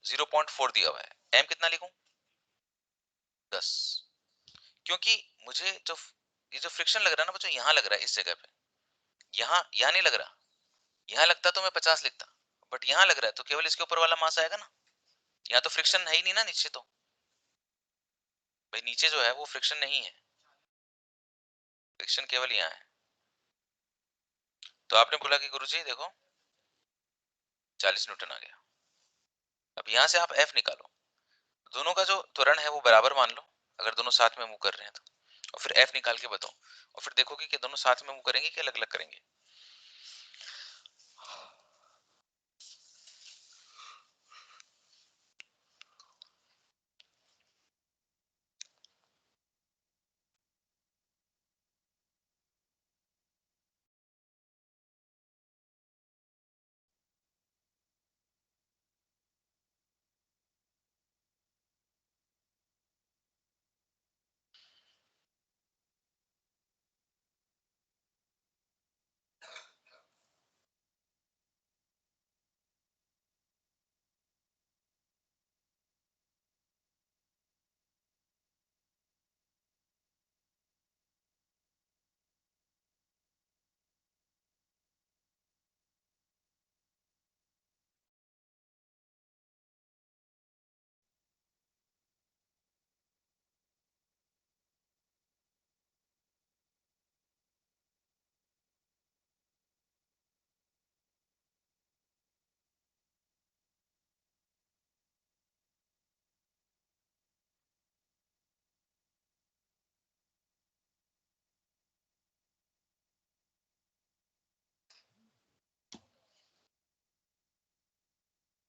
0.4 दिया हुआ है। एम कितना लिखूं? 10। क्योंकि मुझे जो ये जो फ्रिक्शन लग रहा है ना बच्चों, यहाँ लग रहा है इस जगह पे, यहाँ नहीं लग रहा। यहाँ लगता तो मैं 50 लिखता, बट यहाँ लग रहा है तो केवल इसके ऊपर वाला मास आएगा ना। यहाँ तो फ्रिक्शन है ही नहीं ना नीचे, तो भाई नीचे जो है वो फ्रिक्शन नहीं है, फ्रिक्शन केवल यहाँ है। तो आपने बोला कि गुरुजी देखो 40 न्यूटन आ गया। अब यहाँ से आप एफ निकालो, दोनों का जो त्वरण है वो बराबर मान लो, अगर दोनों साथ में मूव कर रहे हैं तो, और फिर एफ निकाल के बताओ, और फिर देखोगे कि दोनों साथ में मूव करेंगे कि अलग अलग करेंगे।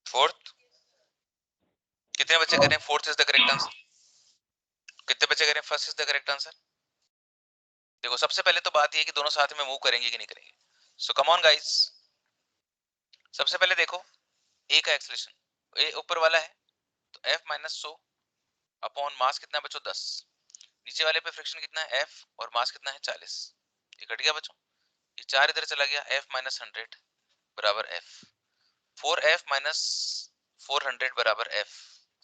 फोर्थ, कितने बच्चे कह रहे हैं fourth is the correct answer? कितने बच्चे कह रहे हैं first is the correct answer? देखो सबसे पहले तो बात ये है कि दोनों साथ में मूव करेंगे कि नहीं करेंगे। सो कम ऑन गाइस, सबसे पहले देखो ए का एक्सेलरेशन, ए ऊपर वाला है तो एफ माइनस 100 अपॉन मास कितना है बच्चों? 10। नीचे वाले पे फ्रिक्शन कितना है? एफ, और मास कितना है? 40। ये कट गया बच्चों, ये 4 इधर चला गया, एफ माइनस 100 बराबर एफ, 4f माइनस 400 बराबर एफ।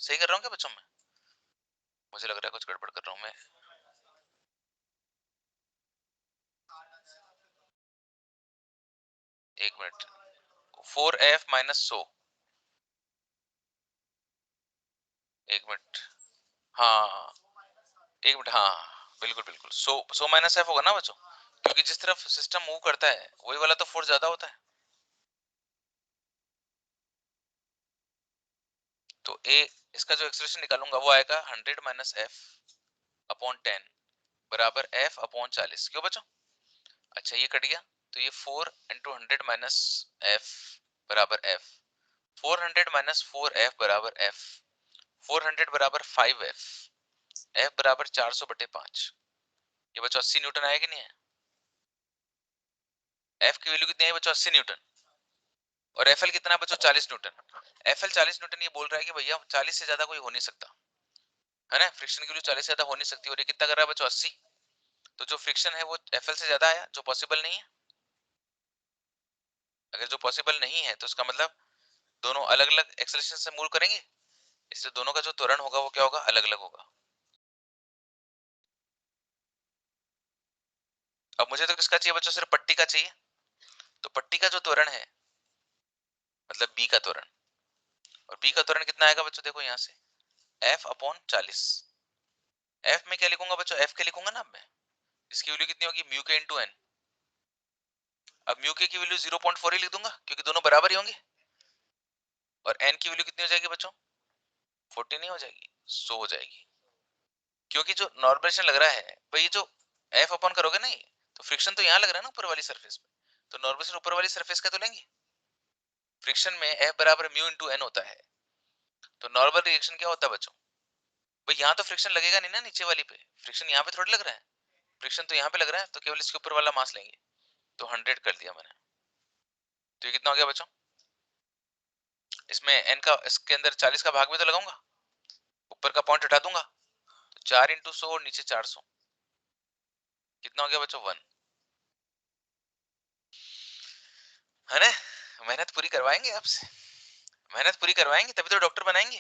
सही कर रहा हूँ क्या बच्चों मैं? मुझे लग रहा है कुछ गड़बड़ कर रहा हूँ मैं। एक मिनट, 4f माइनस 100, एक मिनट, हाँ एक मिनट, हाँ बिल्कुल बिल्कुल, 100 माइनस एफ होगा ना बच्चों, क्योंकि जिस तरफ सिस्टम मूव करता है वही वाला तो फोर्स ज्यादा होता है। तो ए, इसका जो एक्सेलरेशन निकालूंगा वो आएगा 100 माइनस एफ अपॉन 10 बराबर एफ अपॉन 40। क्यों बच्चों? अच्छा ये कट गया, तो ये 4 इंटू 100 माइनस एफ बराबर एफ, 400 माइनस 4f बराबर एफ, 400 बराबर 5f, एफ बराबर 400/5। ये बच्चों 80 न्यूटन आया कि नहीं है? एफ की वैल्यू कितनी है बच्चों? 80 न्यूटन। और एफएल कितना बच्चों? 40 न्यूटन। एफएल 40 न्यूटन ये बोल रहा है कि भैया 40 से ज्यादा कोई हो नहीं सकता, है ना, फ्रिक्शन की वैल्यू 40 से ज्यादा हो नहीं सकती, और ये कितना कर रहा है बच्चों? 80। तो जो फ्रिक्शन है वो एफएल से ज्यादा आया, जो पॉसिबल नहीं है। अगर जो पॉसिबल नहीं है तो इसका मतलब दोनों अलग अलग एक्सेलरेशन से मूव करेंगे, इससे दोनों का जो त्वरण होगा वो क्या होगा? अलग अलग होगा। अब मुझे तो किसका चाहिए बच्चों? सिर्फ पट्टी का चाहिए। तो पट्टी का जो त्वरण है मतलब बी का त्वरण, और बी का त्वरण कितना आएगा बच्चों? देखो यहाँ से एफ अपॉन 40। एफ में क्या लिखूंगा बच्चों? एफ के लिखूंगा ना अब मैं, इसकी वैल्यू कितनी होगी? Mu K into N. अब म्यू के की वैल्यू 0.4 ही लिख दूंगा क्योंकि दोनों बराबर ही होंगे। और एन की वैल्यू कितनी हो जाएगी बच्चों? 40 नहीं हो जाएगी, 100 हो जाएगी। क्योंकि जो नॉर्मलाइजेशन लग रहा है भाई, ये जो एफ अपॉन करोगे ना, ये तो फ्रिक्शन तो यहाँ लग रहा है ना ऊपर वाली सरफेस में, तो नॉर्मलाइजेशन ऊपर वाली सरफेस का तो लेंगे। फ्रिक्शन में एफ बराबर म्यू इंटू एन होता है। तो नॉर्मल रिएक्शन क्या होता है बच्चों? भाई यहाँ तो फ्रिक्शन लगेगा नहीं ना नीचे वाली पे, फ्रिक्शन यहाँ पे थोड़ी लग रहा है, फ्रिक्शन तो यहाँ पे लग रहा है, तो केवल इसके ऊपर वाला मास लेंगे। तो 100 कर दिया मैंने। तो ये कितना हो गया बच्चों? इसमें एन का, इसके अंदर 40 का भाग भी तो लगाऊंगा, ऊपर का पॉइंट हटा दूंगा, तो 4 इंटू 100 और नीचे 400, कितना हो गया बच्चों? 1, है ना। मेहनत पूरी करवाएंगे आपसे, मेहनत पूरी करवाएंगे तभी तो डॉक्टर बनाएंगे।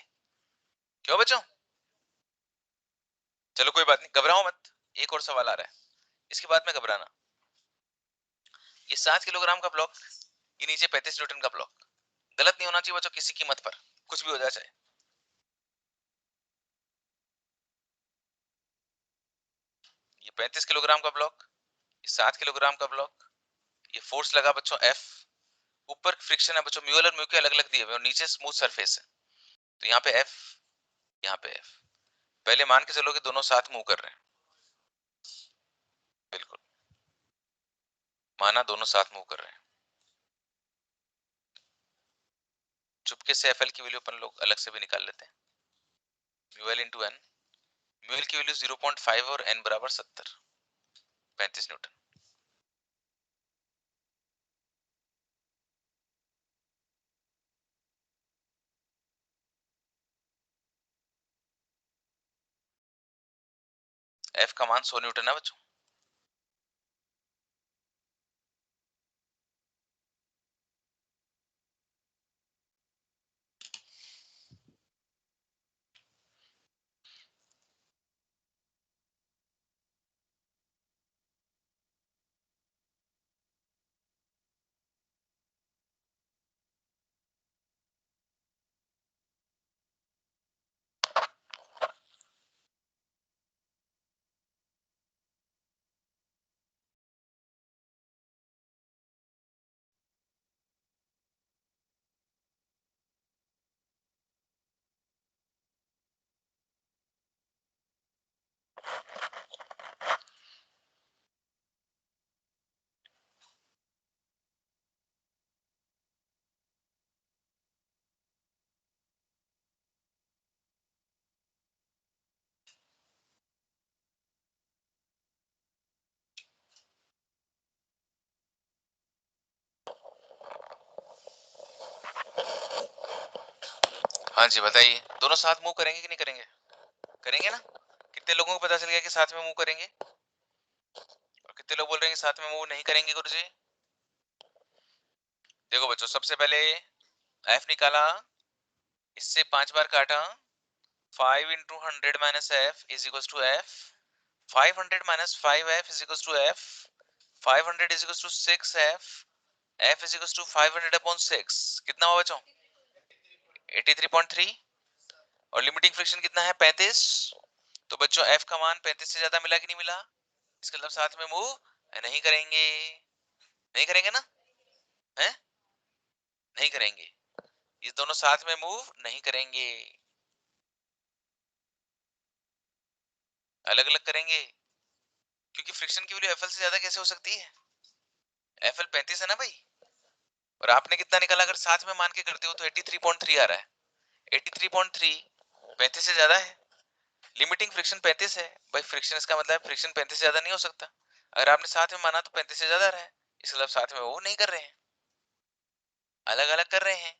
क्यों बच्चों? चलो कोई बात नहीं, घबराओ मत। एक और सवाल आ रहा है, इसके बाद में घबराना। ये 7 किलोग्राम का ब्लॉक, ये नीचे 35 न्यूटन का ब्लॉक, गलत नहीं होना चाहिए बच्चों किसी कीमत पर, कुछ भी हो जाए चाहे। ये 35 किलोग्राम का ब्लॉक, ये 7 किलोग्राम का ब्लॉक, ये फोर्स लगा बच्चों एफ, ऊपर फ्रिक्शन है बच्चों म्यू और म्यू के अलग अलग दिए हुए, और नीचे स्मूथ सरफेस है। तो यहाँ पे एफ, यहाँ पे एफ, पहले मान के चलो कि दोनों साथ मूव कर रहे हैं, बिल्कुल माना दोनों साथ मूव कर रहे हैं। चुपके से एफएल की वैल्यू अपन लोग अलग से भी निकाल लेते हैं, mu L into N, mu L की वैल्यू 0.5 और एन बराबर 70, 35 न्यूटन। एफ का मान 100 न्यूटन है बच्चों। हाँ जी बताइए, दोनों साथ मूव करेंगे कि नहीं करेंगे? करेंगे ना। कितने लोगों को पता चल गया कि साथ में मूव करेंगे, और कितने लोग बोल रहे हैं कि साथ में मूव नहीं करेंगे गुरुजी? देखो बच्चों, सबसे पहले एफ निकाला, इससे 5 बार काटा, 5 into 100 minus F is equal to F, 500 minus 5f is equal to F, 500 is equal to 6f, F is equals to 500/6 कितना हुआ बच्चों 83.3 और लिमिटिंग फ्रिक्शन कितना है 35। तो बच्चों F का मान 35 से ज्यादा मिला कि नहीं मिला, इसका मतलब साथ में मूव नहीं करेंगे, नहीं करेंगे ना, है नहीं करेंगे, ये दोनों साथ में मूव नहीं करेंगे, अलग अलग करेंगे, क्योंकि फ्रिक्शन की वैल्यू FL से ज्यादा कैसे हो सकती है, FL 35 है ना भाई, और आपने कितना निकाला, अगर साथ में मान के करते हो तो 83.3 आ रहा है, 83.3 35 से ज्यादा है, लिमिटिंग फ्रिक्शन 35 है भाई, फ्रिक्शन इसका मतलब है फ्रिक्शन 35 से ज्यादा नहीं हो सकता, अगर आपने साथ में माना तो 35 से ज्यादा रहा है, इसका मतलब साथ में वो नहीं कर रहे हैं, अलग अलग कर रहे हैं।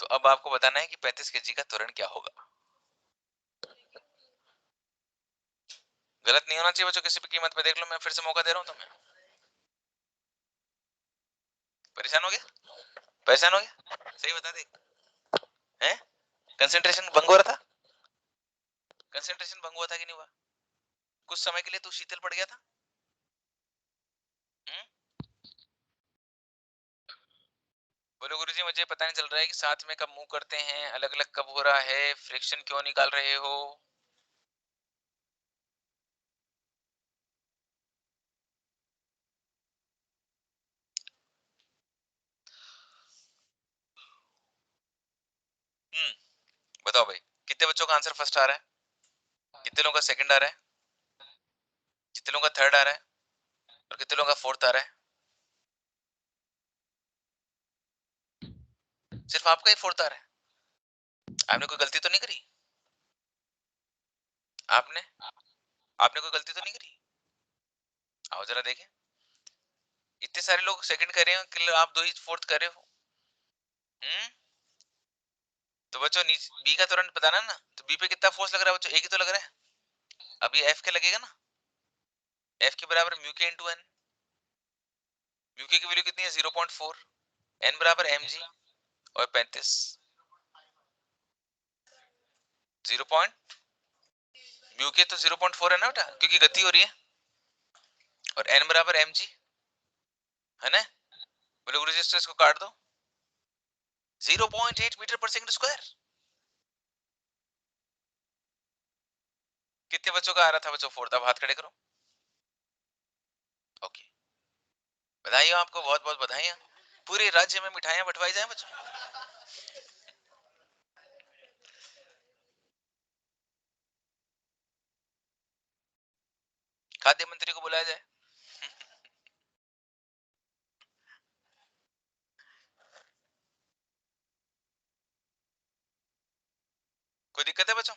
तो अब आपको बताना है कि 35 kg का त्वरण क्या होगा। गलत नहीं होना चाहिए बच्चों किसी भी कीमत पे, देख लो मैं फिर से मौका दे रहा हूं तुम्हें। परेशान हो गया, परेशान हो गया, सही बता दे, हैं कंसंट्रेशन भंग हो रहा था, कंसंट्रेशन भंग हुआ था कि नहीं हुआ, कुछ समय के लिए तू शीतल पड़ गया था। हुँ? बोलो गुरुजी मुझे पता नहीं चल रहा है कि साथ में कब मूव करते हैं, अलग अलग कब हो रहा है, फ्रिक्शन क्यों निकाल रहे हो। बताओ भाई, कितने बच्चों का आंसर फर्स्ट आ रहा है, कितने लोगों का सेकंड आ रहा है, कितने लोगों का थर्ड आ रहा है, और कितने लोगों का फोर्थ आ रहा है। सिर्फ आपका ही फोर्थ आ रहा है, आपने कोई गलती तो नहीं करी, आपने आपने कोई गलती तो नहीं करी, आओ जरा देखें, इतने सारे लोग सेकंड कर रहे हो कि आप दो ही फोर्थ कर रहे हो। हम्म तो बच्चों बी का तुरंत बताना ना, तो बी पे कितना फोर्स लग रहा है बच्चों, एक ही तो लग रहा है, अब ये एफ के लगेगा ना, एफ के बराबर mu K into N, mu के की वैल्यू कितनी है 0.4, एन बराबर एम जी और 35, 0. म्यू के तो 0.4 है ना बेटा, क्योंकि गति हो रही है, और एन बराबर एम जी है ना, बोले गुरु जी इसको काट दो, 0.8 मीटर पर सेकंड स्क्वायर। कितने बच्चों का आ रहा था बच्चों फोर्थ, अब हाथ खड़े करो। ओके, बधाई हो आपको, बहुत बहुत बधाई, पूरे राज्य में मिठाइयां बंटवाई जाए बच्चों। खाद्य मंत्री को बुलाया जाए। कोई दिक्कत है बच्चों,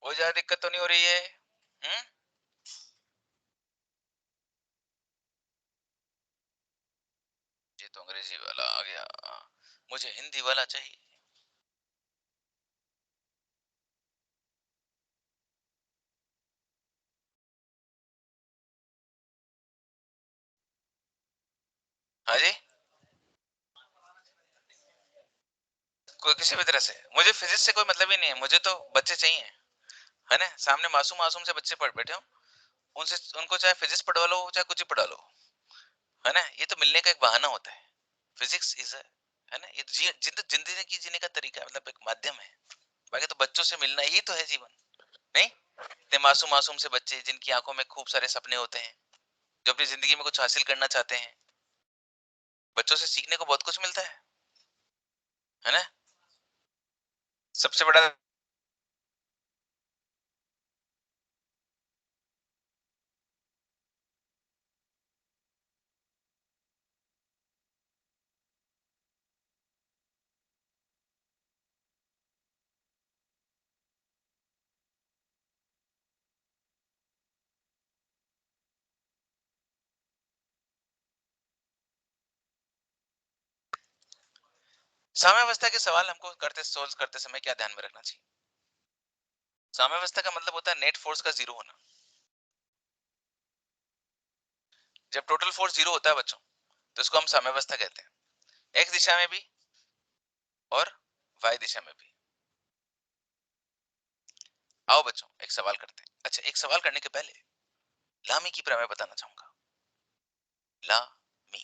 वो ज्यादा दिक्कत तो नहीं हो रही है। ये तो अंग्रेजी वाला आ गया, मुझे हिंदी वाला चाहिए। हाँ जी, कोई किसी भी तरह से, मुझे फिजिक्स से कोई मतलब ही नहीं है, मुझे तो बच्चे चाहिए, है ना, सामने मासूम मासूम से बच्चे पढ़ बैठे हो, उनसे उनको चाहे फिजिक्स पढ़वा लो चाहे कुछ ही पढ़ा लो, है ना, ये तो मिलने का एक बहाना होता है, फिजिक्स इज है ना, ये जिंदगी जीने का तरीका, मतलब एक माध्यम है, बाकी तो बच्चों से मिलना ही तो है जीवन, नहीं, इतने मासूम मासूम से बच्चे जिनकी आंखों में खूब सारे सपने होते हैं, जो अपनी जिंदगी में कुछ हासिल करना चाहते हैं, बच्चों से सीखने को बहुत कुछ मिलता है ना, सबसे बड़ा साम्यावस्था के सवाल हमको सोल्व करते समय क्या ध्यान में रखना चाहिए, साम्यावस्था का मतलब होता है नेट फोर्स का जीरो होना, जब टोटल फोर्स जीरो होता है बच्चों तो इसको हम साम्यावस्था कहते हैं, एक्स दिशा में भी और वाई दिशा में भी। आओ बच्चों एक सवाल करते हैं। अच्छा, एक सवाल करने के पहले लामी की प्रमेय बताना चाहूंगा। लामी,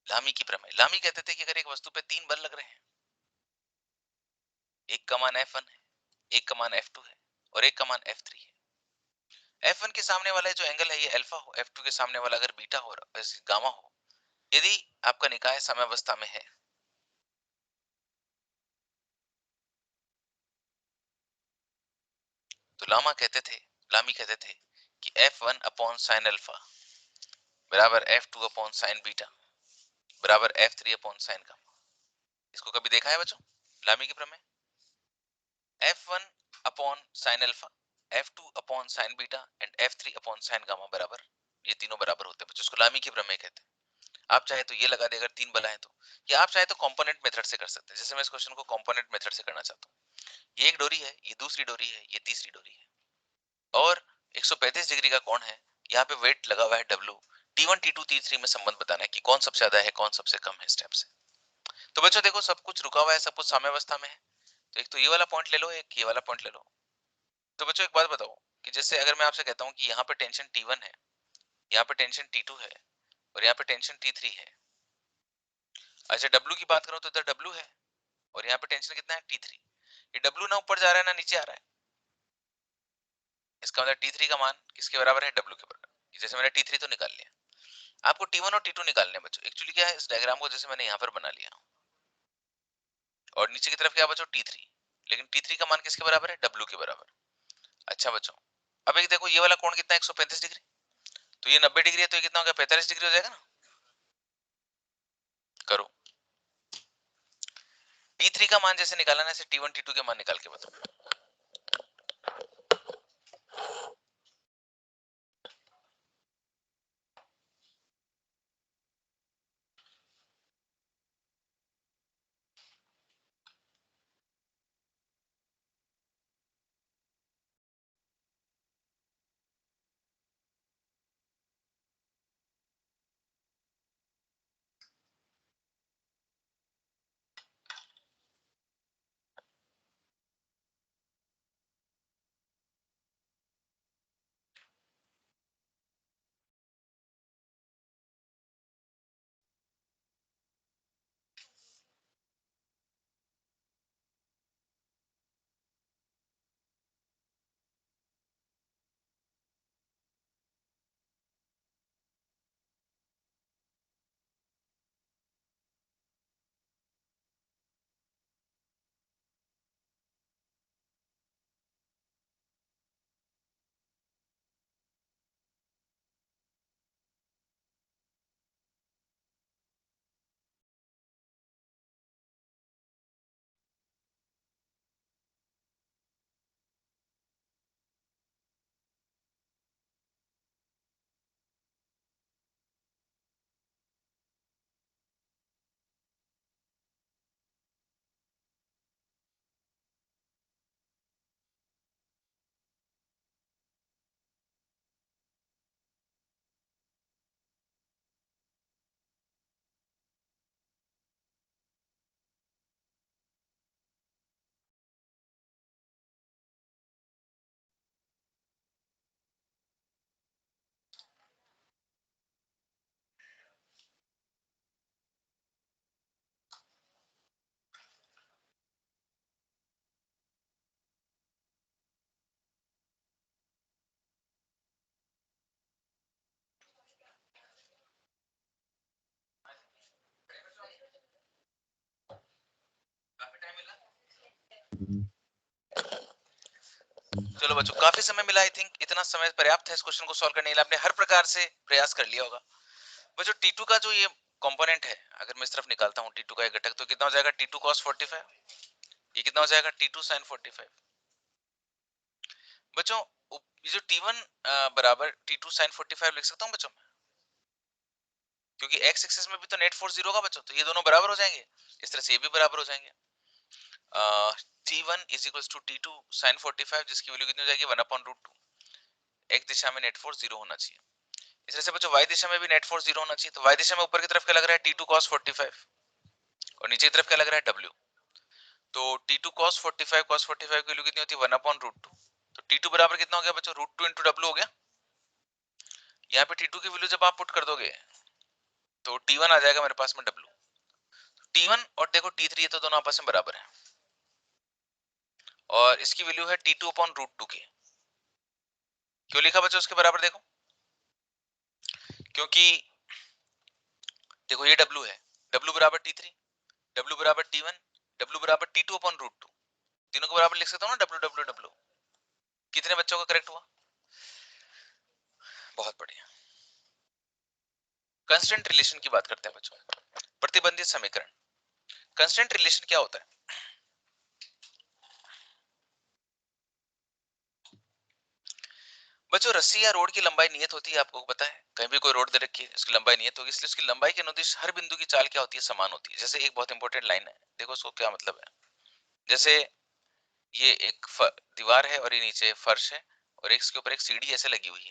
लामी की प्रमेय। लामी कहते थे कि अगर एक वस्तु पे 3 बल लग रहे हैं, एक का मान F1 है, एक का मान F2 है और एक का मान F3 है। F1 के सामने वाला जो एंगल है ये अल्फा हो, F2 के सामने वाला अगर बीटा हो, गामा हो, यदि आपका निकाय साम्यावस्था में है तो लामी कहते थे कि F1 अपॉन साइन अल्फा बराबर F2 अपॉन साइन बीटा बराबर F3 अपॉन साइन गामा। इसको कभी देखा है बच्चों लामी की प्रमेय? F1 upon sine alpha, F2 upon sine beta and F3 upon sine gamma बराबर, ये तीनों बराबर होते हैं बच्चों, इसको लामी की प्रमेय कहते हैं। आप चाहे तो ये लगा दे अगर 3 बल है तो, या आप चाहे तो कंपोनेंट मेथड से कर सकते हैं। जैसे मैं इस क्वेश्चन को कंपोनेंट मेथड से करना चाहता हूँ। ये एक डोरी है, ये दूसरी डोरी है, ये तीसरी डोरी है और 135 डिग्री का कोण है। यहाँ पे वेट लगा हुआ है W। T1 T2 T3 में संबंध बताना है कि कौन सबसे ज्यादा है कौन सबसे कम है स्टेप से। तो बच्चों देखो सब कुछ रुका हुआ है, सब कुछ साम्यावस्था में है, तो एक तो ये वाला पॉइंट ले लो, एक ये वाला पॉइंट ले लो। तो बच्चों एक बात बताओ कि जैसे अगर मैं आपसे कहता हूँ कि यहाँ पे टेंशन T1 है, यहाँ पे टेंशन T2 है और यहाँ पे टेंशन T3 है। अच्छा W की बात करो तो इधर W है और यहाँ पे टेंशन कितना है T3। ये W ना ऊपर जा रहा है ना नीचे आ रहा है, इसका मतलब T3 का मान किसके बराबर है? W के बराबर। जैसे मैंने T3 तो निकाल लिया, आपको T1 और T2 निकालने हैं बच्चों। एक्चुअली क्या है, इस डायग्राम को जैसे मैंने यहाँ पर बना लिया और नीचे की तरफ क्या बच्चों T3, लेकिन T3 का मान किसके बराबर है? W के बराबर। अच्छा बच्चों अब एक देखो ये वाला कोण कितना है? 135 डिग्री। तो ये 90 डिग्री है तो ये कितना हो गया? 45 डिग्री हो जाएगा ना। करो T3 का मान जैसे निकाला ना, ऐसे T1 T2 के मान निकाल के बताओ। चलो बच्चों काफी समय मिला, आई थिंक इतना समय पर्याप्त है इस क्वेश्चन को सॉल्व करने के लिए। आपने हर प्रकार से प्रयास कर लिया होगा बच्चों। T2 का जो ये कंपोनेंट है, अगर मैं इस तरफ निकालता हूँ T2 का एक घटक, तो कितना हो जाएगा? T2 cos 45। ये कितना हो जाएगा? T2 sin 45। बच्चों ये जो T1 बराबर T2 sin 45 लिख सकता हूँ बच्चों, क्योंकि x एक्सिस में भी तो नेट फोर्स 0 होगा बच्चों, तो ये दोनों बराबर हो जाएंगे, इस तरह से ये भी बराबर हो जाएंगे। T1 is equals to T2 sin 45, जिसकी वैल्यू कितनी हो जाएगी? 1/√2। x दिशा में नेट फोर्स 0 होना चाहिए। इस तरह से बच्चों y दिशा में भी नेट फोर्स 0 होना चाहिए। तो y दिशा में ऊपर की तरफ क्या लग रहा है? T2 cos 45 और नीचे की तरफ क्या लग रहा है? W। तो T2 cos 45 की वैल्यू कितनी होती है 1/√2। तो T2 बराबर कितना हो गया बच्चों √2 इंटू डब्ल्यू हो गया। यहाँ पे T2 की वैल्यू जब आप पुट कर दोगे तो T1 आ जाएगा मेरे पास में W। T1 और देखो T3 ये तो दोनों आपस में बराबर है और इसकी वैल्यू है T2/√2 की। क्यों लिखा बच्चों उसके बराबर देखो, क्योंकि देखो ये W है, W बराबर T3, W बराबर T1, W बराबर T2/√2, तीनों को बराबर लिख सकता हूँ ना W W W। कितने बच्चों का करेक्ट हुआ? बहुत बढ़िया। कंस्टेंट रिलेशन की बात करते हैं बच्चों, प्रतिबंधित समीकरण। कंस्टेंट रिलेशन क्या होता है? बच्चों रस्सी या रोड की लंबाई नियत होती है, आपको पता है। कहीं भी कोई रोड दे रखी है, उसकी लंबाई नियत होगी, इसलिए उसकी लंबाई के अनुदिश हर बिंदु की चाल क्या होती है? समान होती है। जैसे एक बहुत इंपॉर्टेंट लाइन है, देखो उसको क्या मतलब है। जैसे ये एक दीवार है और ये नीचे फर्श है और एक इसके ऊपर एक सीढ़ी ऐसे लगी हुई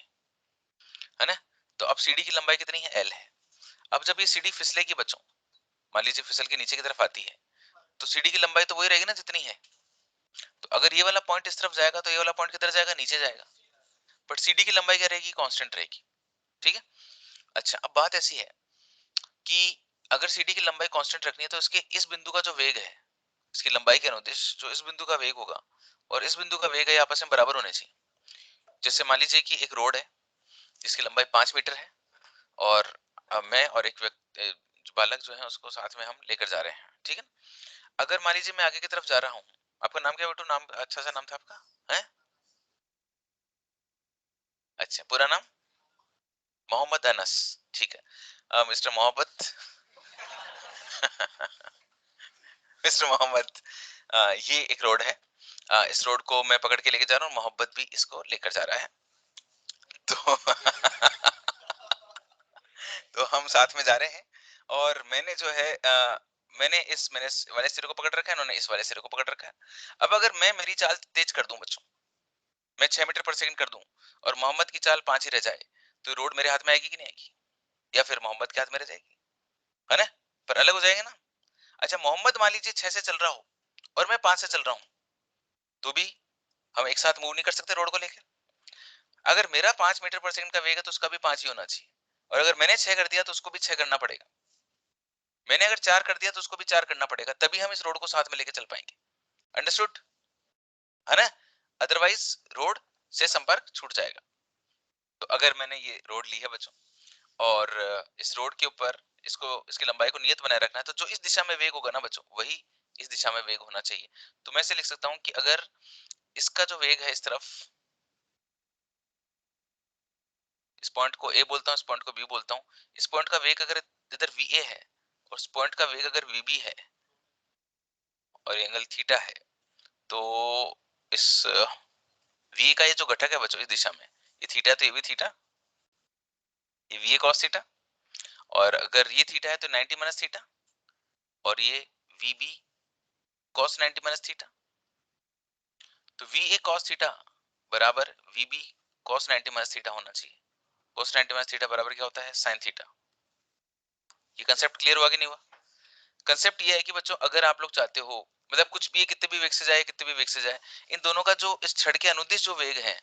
है ना। तो अब सीढ़ी की लंबाई कितनी है? L है। अब जब ये सीढ़ी फिसलेगी बच्चों, मान लीजिए फिसल के नीचे की तरफ आती है, तो सीढ़ी की लंबाई तो वही रहेगी ना जितनी है। तो अगर ये वाला पॉइंट इस तरफ जाएगा तो ये वाला पॉइंट किधर जाएगा? नीचे जाएगा। बट सीढ़ी की लंबाई क्या रहेगी? कांस्टेंट रहेगी। ठीक है। अच्छा अब बात ऐसी है कि अगर सीढ़ी की लंबाई कांस्टेंट रखनी है तो इसके इस बिंदु का जो वेग है, इसकी लंबाई के अनुदिश जो इस बिंदु का वेग होगा और इस बिंदु का वेग है आपस में बराबर होने चाहिए। जैसे मान लीजिए कि एक रोड है जिसकी लंबाई 5 मीटर है और मैं और एक व्यक्ति बालक जो है उसको साथ में हम लेकर जा रहे हैं। ठीक है। अगर मान लीजिए मैं आगे की तरफ जा रहा हूँ, आपका नाम क्या बेटू? नाम अच्छा सा नाम था आपका है? अच्छा पूरा नाम? मोहम्मद अनस। ठीक है। मिस्टर मोहम्मद मिस्टर मोहम्मद, ये एक रोड है। इस रोड को मैं पकड़ के लेके जा रहा हूँ, मोहब्बत भी इसको लेकर जा रहा है। तो तो हम साथ में जा रहे हैं और मैंने जो है मैंने इस वाले सिरे को पकड़ रखा है, इन्होंने इस वाले सिरे को पकड़ रखा है। अब अगर मैं मेरी चाल तेज कर दूं बच्चों, मैं 6 मीटर पर सेकंड कर दूं और मोहम्मद की चाल 5 ही रह जाए, तो रोड मेरे हाथ में आएगी कि नहीं आएगी? या फिर मोहम्मद के हाथ में रह जाएगी, है ना? पर अलग हो जाएंगे ना। अच्छा मोहम्मद मान लीजिए 6 से चल रहा हो और मैं 5 से चल रहा हूँ, तो भी हम एक साथ मूव नहीं कर सकते रोड को लेकर। अगर मेरा 5 मीटर पर सेकंड का वेग है तो उसका भी 5 ही होना चाहिए, और अगर मैंने 6 कर दिया तो उसको भी 6 करना पड़ेगा। मैंने अगर 4 कर दिया तो उसको भी 4 करना पड़ेगा, तभी हम इस रोड को साथ में लेके चल पाएंगे। अंडरस्टूड, है ना? अदरवाइज रोड से संपर्क छूट जाएगा। तो अगर मैंने ये रोड ली है बच्चों और इस रोड के ऊपर इसको इसकी लंबाई को नियत बनाए रखना है, तो जो इस दिशा में वेग होगा ना बच्चों वही इस दिशा में वेग होना चाहिए। तो मैं इसे लिख सकता हूं कि अगर इसका जो वेग है इस तरफ, इस पॉइंट को ए बोलता हूँ, इस पॉइंट को बी बोलता हूँ, इस पॉइंट का वेग अगर इधर वी ए है और इस पॉइंट का वेग अगर वी बी है और एंगल थीटा है, तो इस वी का ये जो घटक है बच्चों इस दिशा में, ये थीटा है तो ये भी थीटा, ये वी ए कॉस थीटा, और अगर ये थीटा है तो 90 माइनस थीटा, और ये V B cos 90 minus theta. तो वी ए कॉस थीटा बराबर V B cos 90 minus theta होना चाहिए। कॉस 90 माइनस थीटा बराबर क्या होता है? Sine theta. ये कंसेप्ट क्लियर हुआ कि नहीं हुआ? कंसेप्ट ये है कि बच्चों अगर आप लोग चाहते हो, मतलब कुछ भी कितने भी वेग से जाए, कितने भी वेग से जाए, इन दोनों का जो इस छड़ के अनुदिश जो वेग है,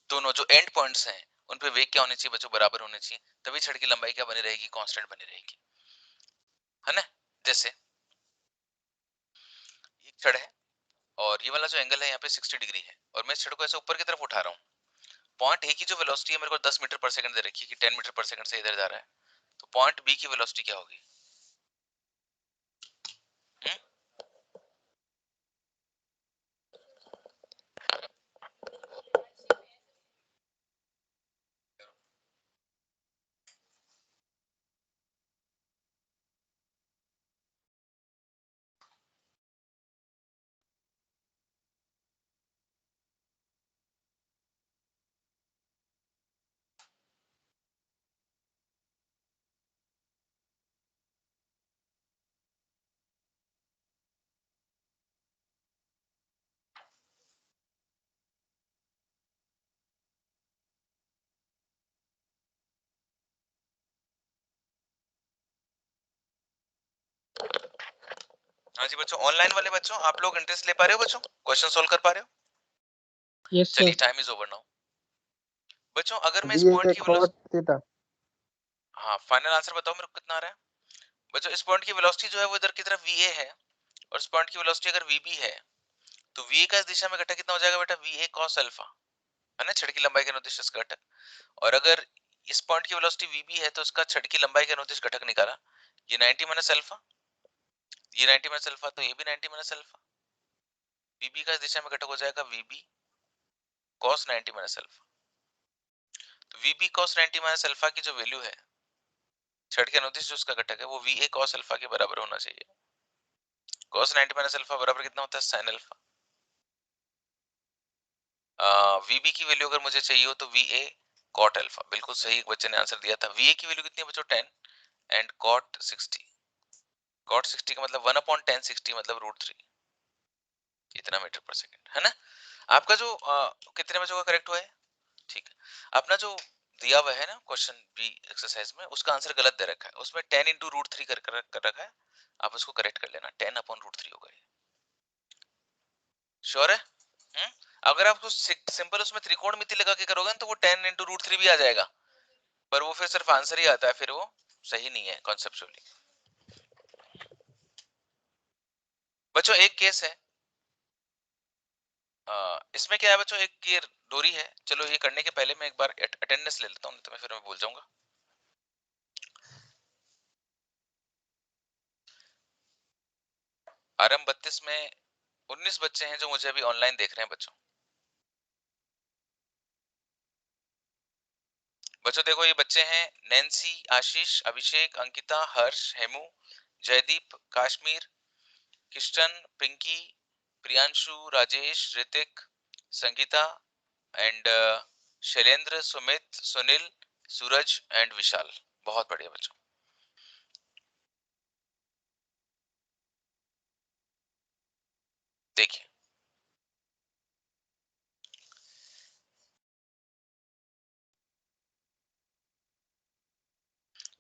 दोनों जो एंड पॉइंट्स हैं उन पे वेग क्या होने चाहिए बच्चों? बराबर होने चाहिए, तभी छड़ की लंबाई क्या बनी रहेगी? कांस्टेंट बनी रहेगी, है ना? जैसे एक छड़ है और ये वाला जो एंगल है यहाँ पे 60 डिग्री है और मैं इस छड़ को ऐसे ऊपर की तरफ उठा रहा हूँ। पॉइंट ए की जो वेलोसिटी है मेरे को 10 मीटर पर सेकंड दे रखी है कि 10 मीटर पर सेकंड से इधर जा रहा है, तो पॉइंट बी की वेलोसिटी क्या होगी? हुँ? हाँ जी बच्चों, ऑनलाइन वाले बच्चों आप लोग इंटरेस्ट ले पा रहे हो बच्चों, क्वेश्चन सोल्व कर पा रहे हो? यस चलिए sir. Time is over now बच्चों। अगर मैं इस वीए पॉइंट की cos थीटा। हाँ फाइनल आंसर बताओ मेरे को कितना आ रहा है बच्चों। इस पॉइंट की वेलोसिटी जो है वो इधर की तरफ va है, और इस पॉइंट की वेलोसिटी अगर vb है तो va का इस दिशा में घटक कितना हो जाएगा बेटा, va cos अल्फा, है ना, छड़ की लंबाई के अनुदिश इसका घटक। और अगर इस पॉइंट की वेलोसिटी vb है तो इसका छड़ की लंबाई के अनुदिश घटक निकाला, ये 90 माइनस अल्फा, ये 90 माइनस अल्फा, तो ये भी 90 माइनस अल्फा। vb का इस दिशा में घटक हो जाएगा vb cos 90 माइनस अल्फा। तो vb cos 90 माइनस अल्फा की जो वैल्यू है छड़ के अनुदिश जो उसका घटक है वो va cos अल्फा के बराबर होना चाहिए। cos 90 माइनस अल्फा बराबर कितना होता है, sin अल्फा। vb की वैल्यू अगर मुझे चाहिए हो तो va cot अल्फा, बिल्कुल सही एक बच्चे ने आंसर दिया था। va की वैल्यू कितनी है बच्चों, 10 एंड cot 60, cot 60 का मतलब 1/10 60 मतलब √3, इतना मीटर पर सेकंड, है ना। आपका जो कितने बच्चों का करेक्ट हुआ है, ठीक है। अपना जो दिया हुआ है ना क्वेश्चन बी एक्सरसाइज में, उसका आंसर गलत दे रखा है, उसमें 10 इंटू √3 कर रखा है, आप उसको करेक्ट कर लेना, 10/√3 होगा ये। श्योर है? अगर आप सिंपल उसमें त्रिकोणमिति लगा के करोगे तो वो 10 इंटू √3 भी आ जाएगा, पर वो फिर सिर्फ आंसर ही आता है, फिर वो सही नहीं है कॉन्सेप्चुअली। बच्चों एक केस है, इसमें क्या है बच्चों, एक ये डोरी है। चलो ये करने के पहले मैं एक बार अटेंडेंस ले लेता हूँ, तो मैं फिर मैं भूल जाऊंगा। आरएम 32 में 19 बच्चे हैं जो मुझे अभी ऑनलाइन देख रहे हैं बच्चों। बच्चों देखो ये बच्चे हैं, Nancy, Ashish, Abhishek, Ankita, Harsh, Hemu, Jaydeep, Kashmir, Kishan, Pinky, Priyanshu, Rajesh, Hrithik, Sangeeta and Shailendra, Sumit, Sunil, Suraj and Vishal. बहुत बढ़िया बच्चों। देखिए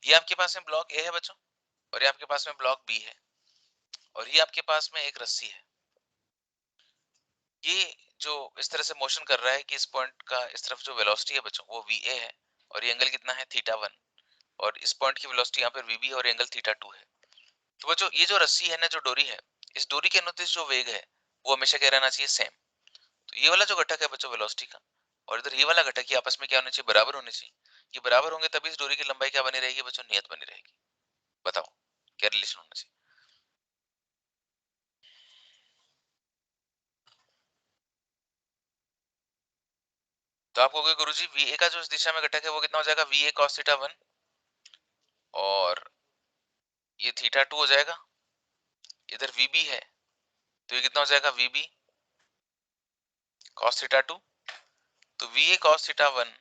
ये आपके पास में ब्लॉक ए है बच्चों, और ये आपके पास में ब्लॉक बी है, और ये आपके पास में एक रस्सी है। ये जो इस तरह से मोशन कर रहा है कि इस पॉइंट का इस तरफ जो वेलोसिटी है बच्चों वो va है, और ये एंगल कितना है, θ1, और इस पॉइंट की वेलोसिटी यहाँ पर vb और एंगल θ2 है। तो बच्चों ये जो रस्सी है ना, जो डोरी है, इस डोरी के अनुदिश जो वेग है वो हमेशा क्या रहना चाहिए, सेम। तो ये वाला जो घटक है बच्चों वेलोसिटी का, और इधर ये वाला घटक, ये आपस में क्या होना चाहिए, बराबर होने चाहिए। ये बराबर होंगे तभी इस डोरी की लंबाई क्या बनी रहेगी बच्चों, नियत बनी रहेगी। बताओ क्या रिलेशन होना चाहिए। तो आपको गुरुजी va का जो इस दिशा में घटक है वो कितना हो जाएगा, va cos θ1, और ये θ2 हो जाएगा। इधर vb है तो ये कितना हो जाएगा, vb cos θ2, तो va cos θ1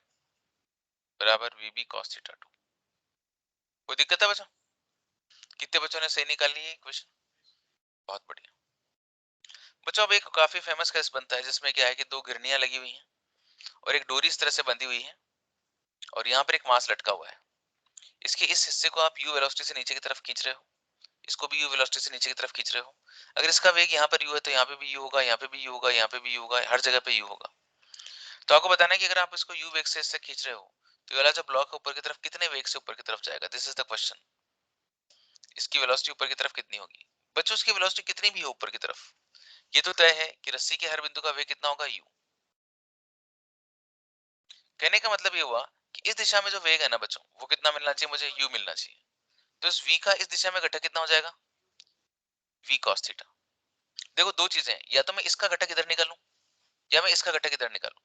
बराबर vb cos θ2। कोई दिक्कत है बच्चों? कितने बच्चों ने सही निकाल ली है इक्वेशन? बहुत बढ़िया बच्चों। अब एक काफी फेमस केस बनता है जिसमें क्या है कि दो घिरनियां लगी हुई हैं और एक डोरी इस तरह से बंधी हुई है, और यहाँ पर एक मास लटका हुआ है। इसके इस हिस्से को आप u वेलोसिटी से नीचे की तरफ खींच रहे हो, इसको भी u वेलोसिटी से नीचे की तरफ खींच रहे हो। अगर इसका वेग यहाँ पर u है तो यहाँ पे भी u होगा, यहाँ पे भी u होगा, यहाँ पे भी u होगा, हर जगह पे u होगा। तो आपको बताना है कि अगर आप इसको u वेग से इससे खींच रहे हो तो ये वाला जो ब्लॉक है ऊपर की तरफ कितने वेग से ऊपर की तरफ जाएगा, दिस इज द क्वेश्चन। इसकी वेलोसिटी ऊपर की तरफ कितनी होगी बच्चों, इसकी वेलोसिटी कितनी भी हो ऊपर की तरफ, ये तो तय है कि रस्सी के हर बिंदु का वेग कितना होगा, u। कहने का मतलब ये हुआ कि इस दिशा में जो वेग है ना बच्चों वो कितना मिलना चाहिए, मुझे u मिलना चाहिए। तो इस v का इस दिशा में घटक कितना हो जाएगा, v cos थीटा। देखो दो चीजें, या तो मैं इसका घटक इधर निकालूं या मैं इसका घटक इधर निकालूं,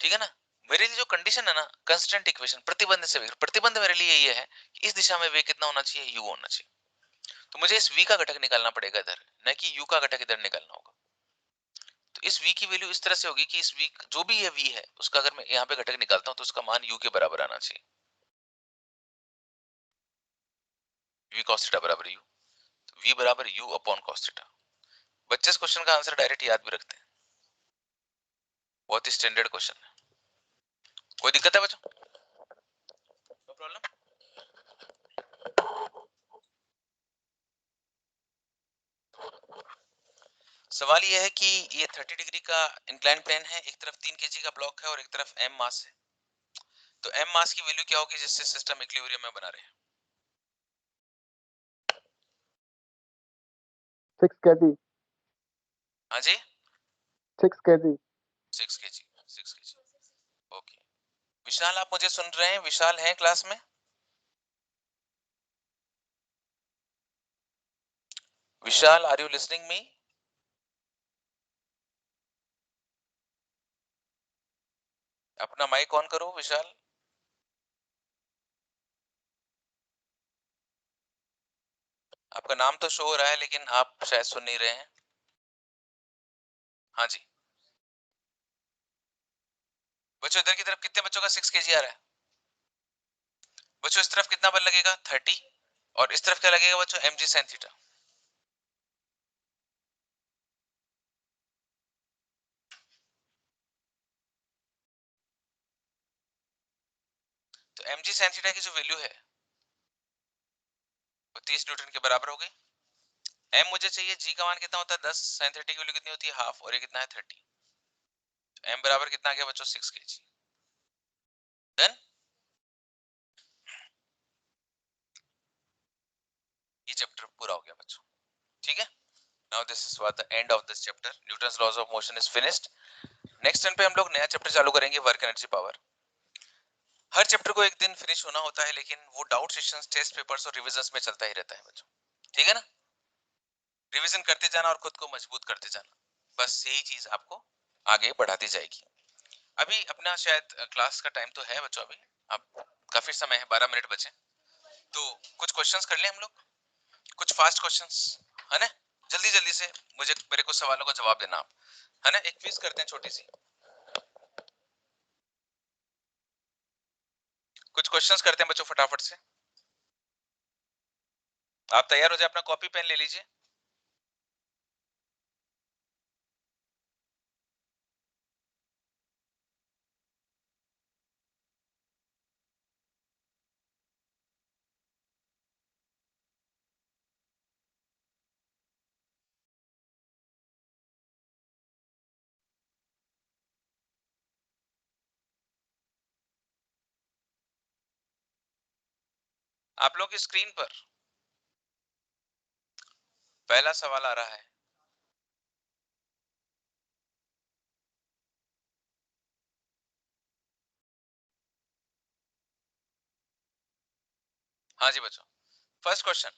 ठीक है ना। मेरे लिए जो कंडीशन है ना, कंस्टेंट इक्वेशन, प्रतिबंध से वेग, प्रतिबंध मेरे लिए ये है कि इस दिशा में वेग कितना होना चाहिए, u होना चाहिए। तो मुझे इस v का घटक निकालना पड़ेगा इधर, न कि u का घटक इधर निकालना होगा। तो इस v की वैल्यू इस तरह से होगी कि इस v जो भी ये v है उसका अगर मैं यहाँ पे घटक निकालता हूँ तो उसका मान u के बराबर आना चाहिए, v cos थीटा बराबर u। तो v बराबर u अपॉन cos थीटा। बच्चे इस क्वेश्चन का आंसर डायरेक्ट याद भी रखते हैं, बहुत ही स्टैंडर्ड क्वेश्चन है। कोई दिक्कत है बच्चों? No problem. सवाल ये है कि ये 30 डिग्री का इंक्लाइन प्लेन है, एक तरफ 3 kg का ब्लॉक है और एक तरफ m मास है। तो m मास की वैल्यू क्या होगी जिससे सिस्टम इक्विलिब्रियम में बना रहे? 6 kg। हाँ जी, 6 kg। 6 kg, 6 kg। ओके, विशाल आप मुझे सुन रहे हैं? विशाल हैं क्लास में? विशाल, आर यू लिसनिंग मी? अपना माइक ऑन करो विशाल। आपका नाम तो शो हो रहा है लेकिन आप शायद सुन नहीं रहे हैं। हाँ जी बच्चों, इधर की तरफ कितने बच्चों का 6 kg आ रहा है? बच्चों इस तरफ कितना बल लगेगा? 30। और इस तरफ क्या लगेगा बच्चों? mg sin theta. तो mg sin थीटा की जो वैल्यू है वो 30 न्यूटन के बराबर हो गई। m मुझे चाहिए, g का मान कितना होता है 10, sin थीटा की वैल्यू कितनी होती है हाफ, और ये कितना है 30। तो m बराबर कितना आ गया बच्चों? 6 kg। डन। ये चैप्टर पूरा हो गया बच्चों, ठीक है। Now this is what the end of this chapter, Newton's laws of motion is finished. Next turn पे हम लोग नया चैप्टर चालू करेंगे, वर्क एनर्जी पावर। हर चैप्टर को एक दिन फिनिश होना होता है, लेकिन वो डाउट सेशंस, टेस्ट पेपर्स और रिविजन्स में चलता ही रहता है बच्चों, ठीक है ना। रिवीजन करते जाना और खुद को मजबूत करते जाना, बस यही चीज आपको आगे बढ़ाती जाएगी। अभी अपना शायद क्लास का टाइम तो है बच्चों, अभी अब काफी समय है, 12 मिनट बचे। तो कुछ क्वेश्चंस कर लें हम लोग, कुछ फास्ट क्वेश्चंस, है ना। जल्दी जल्दी से मुझे मेरे कुछ सवालों का जवाब देना आप, है ना। एक क्विज करते हैं छोटी सी, कुछ क्वेश्चंस करते हैं बच्चों फटाफट से। आप तैयार हो जाए, अपना कॉपी पेन ले लीजिए। आप लोगों की स्क्रीन पर पहला सवाल आ रहा है। हाँ जी बच्चों, फर्स्ट क्वेश्चन,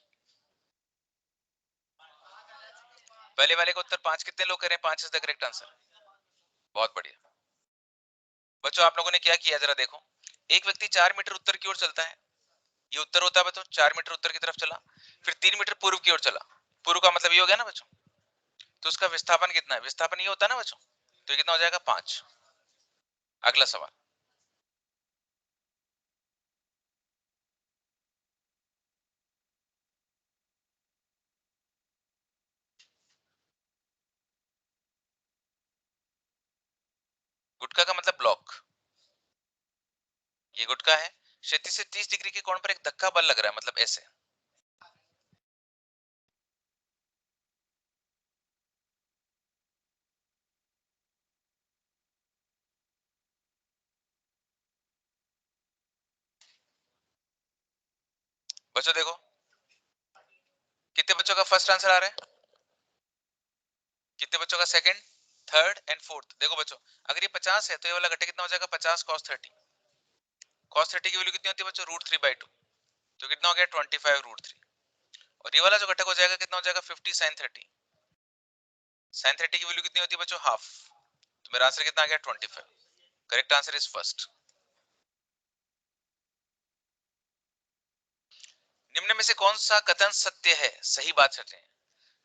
पहले वाले का उत्तर 5 कितने लोग करें? 5 इज द करेक्ट आंसर। बहुत बढ़िया बच्चों, आप लोगों ने क्या किया जरा देखो। एक व्यक्ति 4 मीटर उत्तर की ओर चलता है, ये उत्तर होता है बच्चों, 4 मीटर उत्तर की तरफ चला, फिर 3 मीटर पूर्व की ओर चला। पूर्व का मतलब ये हो गया ना बच्चों, तो उसका विस्थापन कितना है? विस्थापन ये होता है ना बच्चों, तो ये कितना हो जाएगा? 5। अगला सवाल, गुटका का मतलब ब्लॉक, ये गुटका है। क्षैतिज से 30 डिग्री के कोण पर एक धक्का बल लग रहा है, मतलब ऐसे। बच्चों देखो, कितने बच्चों का फर्स्ट आंसर आ रहा है, कितने बच्चों का सेकंड, थर्ड एंड फोर्थ। देखो बच्चों, अगर ये 50 है तो ये वाला घटे कितना हो जाएगा? 50 cos 30। cos 30 की वैल्यू कितनी होती है बच्चों? √3/2, तो कितना हो गया? 25√3। और ये वाला जो घटक हो जाएगा कितना हो जाएगा? 50 sin 30। sin 30 की वैल्यू कितनी होती है बच्चों? हाफ। तो मेरा आंसर कितना आ गया? 25। Correct answer is first. निम्न में से कौन सा कथन सत्य है? सही बात कर रहे हैं।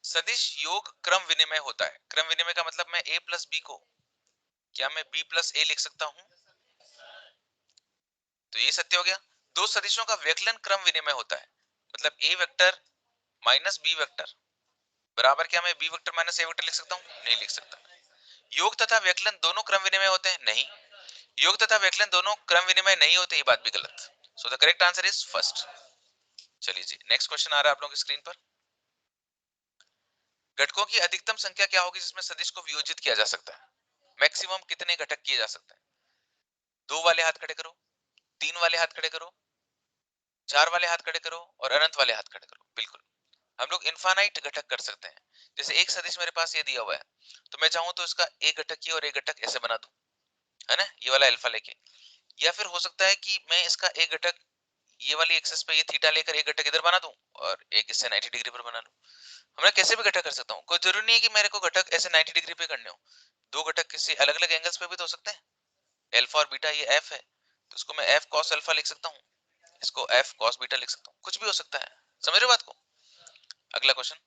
सदिश योग क्रम विनिमय होता है। क्रम विनिमय का मतलब मैं a प्लस बी को क्या मैं b प्लस a लिख सकता हूं? तो ये सत्य हो गया। दो सदिशों का व्यकलन क्रम विनिमय होता है, मतलब a vector minus b vector बराबर क्या मैं b vector minus a vector लिख सकता हूं? नहीं लिख सकता। योग तथा व्यकलन दोनों क्रम विनिमय होते हैं? नहीं, योग तथा व्यकलन दोनों क्रम विनिमय नहीं होते, ये बात भी गलत। So the correct answer is first. चलिए जी, नेक्स्ट क्वेश्चन आ रहा है आप लोगों की स्क्रीन पर। घटकों की अधिकतम संख्या क्या होगी जिसमें सदिश को वियोजित किया जा सकता है? मैक्सिमम कितने घटक किए जा सकते हैं? 2 वाले हाथ खड़े करो, 3 वाले हाथ खड़े करो, 4 वाले हाथ खड़े करो और अनंत वाले हाथ खड़े करो। बिल्कुल, हम लोग इनफाइनाइट घटक कर सकते हैं। जैसे एक सदिश मेरे पास ये दिया हुआ है, तो मैं चाहूं तो इसका एक घटक ये और एक घटक ऐसे बना दूं, है ना, ये वाला अल्फा लेके। या फिर हो सकता है कि मैं इसका एक घटक ये वाली एक्सिस पे ये थीटा लेकर एक घटक इधर बना दूं और एक इससे 90 डिग्री पर बना लूं। मैं कैसे भी घटक कर सकता हूँ, कोई जरूरी नहीं है कि मेरे को घटक ऐसे 90 डिग्री पे करने हो। दो घटक किसी अलग अलग एंगल्स पे भी तो हो सकते हैं। अल्फा और बीटा ये एफ है, तो इसको मैं एफ कॉस अल्फा लिख सकता हूँ, इसको एफ कॉस बीटा लिख सकता हूँ, कुछ भी हो सकता है। समझ रहे हो बात को? अगला क्वेश्चन।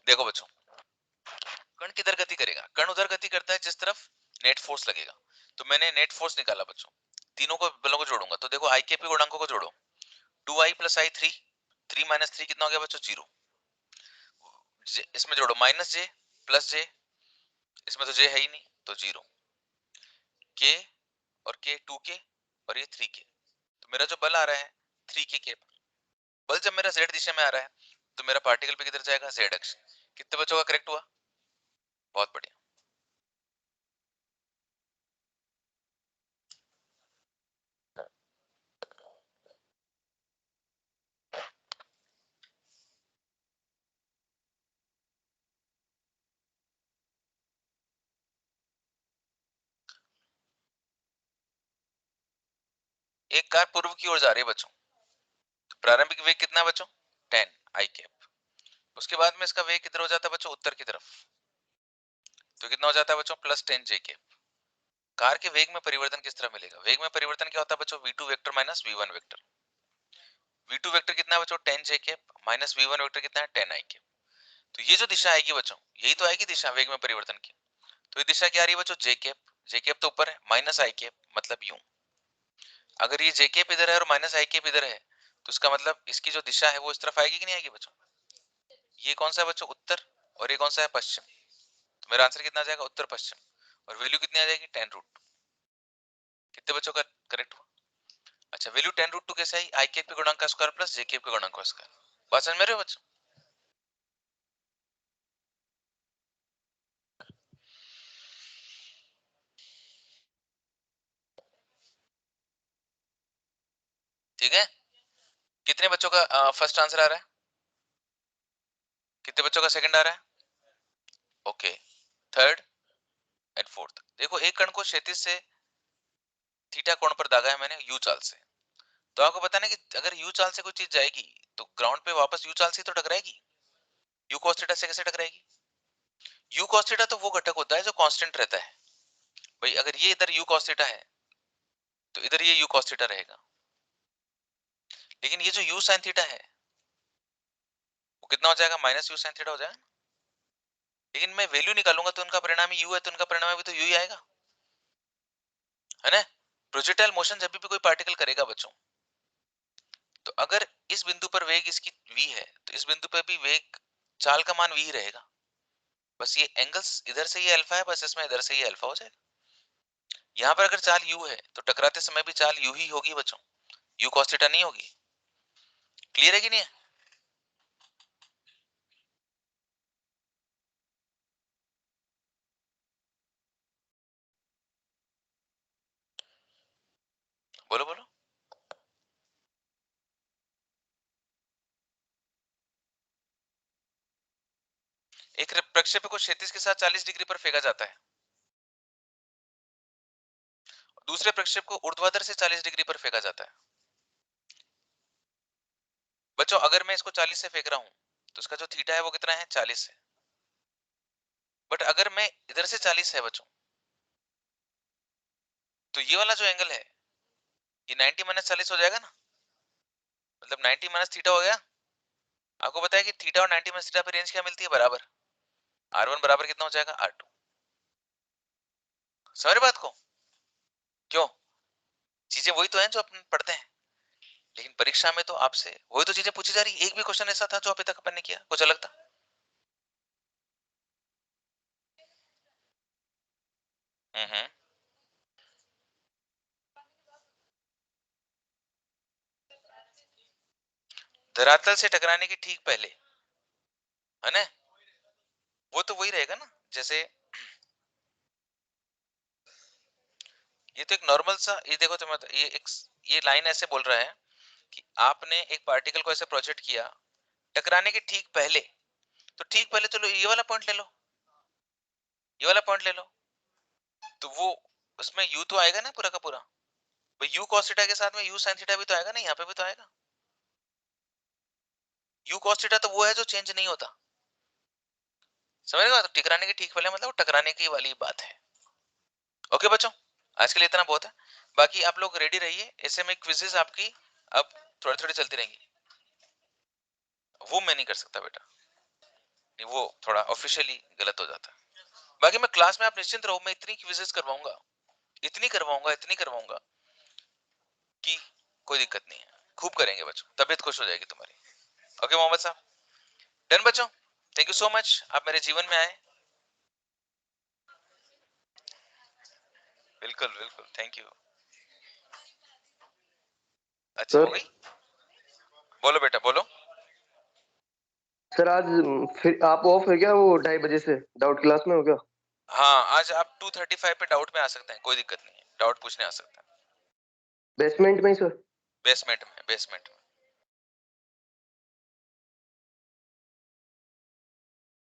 देखो बच्चों, कण किधर गति करेगा? कण उधर गति करता है जिस तरफ नेट फोर्स लगेगा। तो मैंने नेट फोर्स निकाला बच्चों, तीनों को बलों को जोड़ूंगा, तो देखो आई के पी गुणांकों को जोड़ो, 2i प्लस आई 3, 3 माइनस 3 कितना हो गया बच्चों? 0। इसमें जोड़ो माइनस जे प्लस जे, इसमें तो जे है ही नहीं तो 0, के और के 2k और ये 3k। तो मेरा जो बल आ रहा है 3k पर, बल जब मेरा z दिशा में आ रहा है तो मेरा पार्टिकल पे किधर जाएगा? z अक्ष। कितने बच्चों का करेक्ट हुआ? बहुत बढ़िया। एक कार पूर्व की ओर जा रही है बच्चों, तो प्रारंभिक वेग कितना है बच्चों? 10 आई कैप। उसके बाद में इसका वेग किधर हो जाता है बच्चों? उत्तर की तरफ। तो कितना हो जाता है बच्चों? प्लस 10 जे कैप। कार के वेग में परिवर्तन किस तरह मिलेगा? वेग में परिवर्तन क्या होता है बच्चों? v2 vector minus v1 vector. v2 vector कितना है बच्चों? 10 जे कैप माइनस v1 वेक्टर कितना है? 10 आई कैप। तो ये जो दिशा आएगी बच्चों, यही तो आएगी दिशा वेग में परिवर्तन की। तो ये दिशा क्या आ रही है बच्चों? जे कैप। जे कैप तो ऊपर है, माइनस आई कैप मतलब यूं। अगर ये जे कैप इधर है और माइनस आई कैप इधर है, तो इसका मतलब इसकी जो दिशा है वो इस तरफ आएगी कि नहीं आएगी बच्चों? ये कौन सा है बच्चों? उत्तर। और ये कौन सा है? पश्चिम। तो मेरा आंसर कितना आ जाएगा? उत्तर पश्चिम। और वैल्यू कितनी आ जाएगी? 10 रूट। कितने बच्चों का करेक्ट हुआ? अच्छा, वैल्यू 10 रूट 2 कैसे आई? आई कैप के गुणांक का स्क्वायर प्लस जे कैप के गुणांक का स्क्वायर। बात समझ में रहे हो बच्चों? ठीक है। कितने बच्चों का फर्स्ट आंसर आ रहा है? कितने बच्चों का सेकंड आ रहा है? Okay, third and fourth. देखो, एक कण को क्षैतिज से थीटा कोण पर दागा है मैंने यू चाल से। तो आपको बताना कि अगर यू चाल से कोई चीज जाएगी तो ग्राउंड पे वापस यू चाल से तो टकराएगी। यू cos थीटा से कैसे टकराएगी? यू cos थीटा तो वो घटक होता है जो कांस्टेंट रहता है। भाई अगर ये इधर यू cos थीटा है तो इधर ये यू cos थीटा रहेगा। लेकिन ये जो यू sin थीटा है वो कितना हो जाएगा? माइनस यू sin थीटा हो जाएगा। लेकिन मैं वैल्यू निकालूंगा तो उनका परिणाम यू है, तो उनका परिणाम भी तो यू ही आएगा, है ना? प्रोजेक्टाइल मोशन जब भी कोई पार्टिकल करेगा बच्चों, तो अगर इस बिंदु पर वेग इसकी v है तो इस बिंदु पर भी वेग चाल का मान v ही रहेगा। बस ये एंगल्स इधर से ये अल्फा है, बस इसमें इधर से ये अल्फा हो जाएगा। यहाँ पर अगर चाल u है तो टकराते समय भी चाल u ही होगी बच्चों, u cos थीटा नहीं होगी। क्लियर है कि नहीं है? बोलो बोलो। एक प्रक्षेपक को क्षैतिज के साथ 40 डिग्री पर फेंका जाता है, दूसरे प्रक्षेप को ऊर्ध्वाधर से 40 डिग्री पर फेंका जाता है। बच्चों अगर मैं इसको 40 से फेंक रहा हूं तो इसका जो थीटा है वो कितना है? 40 है। बट अगर मैं इधर से 40 है बच्चों, तो ये वाला जो एंगल है ये 90 माइनस 40 हो जाएगा ना, मतलब 90 माइनस थीटा हो गया। आपको पता है कि थीटा और 90 माइनस थीटा पे रेंज क्या मिलती है? बराबर। R1 बराबर कितना हो जाएगा? R2। समझ बात को? क्यों? चीजें वही तो हैं जो अपन पढ़ते हैं, लेकिन परीक्षा में तो आपसे वही तो चीजें पूछी जा रही। एक भी क्वेश्चन ऐसा था जो अभी तक अपन ने किया कुछ अलग था? धरातल से टकराने के ठीक पहले, है ना? वो तो वही रहेगा ना, जैसे ये तो एक नॉर्मल सा, ये देखो तो ये लाइन ऐसे बोल रहा है कि आपने एक पार्टिकल को ऐसे प्रोजेक्ट किया टकराने के ठीक पहले, तो ठीक पहले तो लो ये वाला पॉइंट ले लो, ये वाला पॉइंट ले लो, तो वो उसमें u तो आएगा ना पूरा का पूरा। भाई u cos थीटा के साथ में u sin थीटा भी तो आएगा ना, यहाँ पे भी तो आएगा। u cos थीटा तो वो है जो चेंज नहीं होता, समझ रहे हो? तो टकराने के ठीक पहले मतलब टकराने की वाली बात है। ओके बच्चों, आज के लिए इतना बहुत है, बाकी आप लोग रेडी रहिए, ऐसे में क्विजेस आपकी अब थोड़ी थोड़ी चलती रहेंगी। वो मैं नहीं कर सकता बेटा, नहीं वो थोड़ा ऑफिशियली गलत हो जाता है। बाकी मैं क्लास में आप निश्चिंत रहो, मैं इतनी क्विजेस करवाऊंगा, इतनी करवाऊंगा कि कोई दिक्कत नहीं है, खूब करेंगे बच्चों, तबीयत खुश हो जाएगी तुम्हारी। ओके मोहम्मद साहब, डन बच्चों, थैंक यू सो मच, आप मेरे जीवन में आए। बिल्कुल बिल्कुल, थैंक यू। अच्छा हो सर गई, बोलो बेटा बोलो। सर आज फिर आप ऑफ है क्या? वो 2:30 बजे से डाउट क्लास में हो क्या? हाँ आज आप 2:35 पे डाउट में आ सकते हैं, कोई दिक्कत नहीं है, डाउट पूछने आ सकते हैं। बेसमेंट में ही सर? बेसमेंट में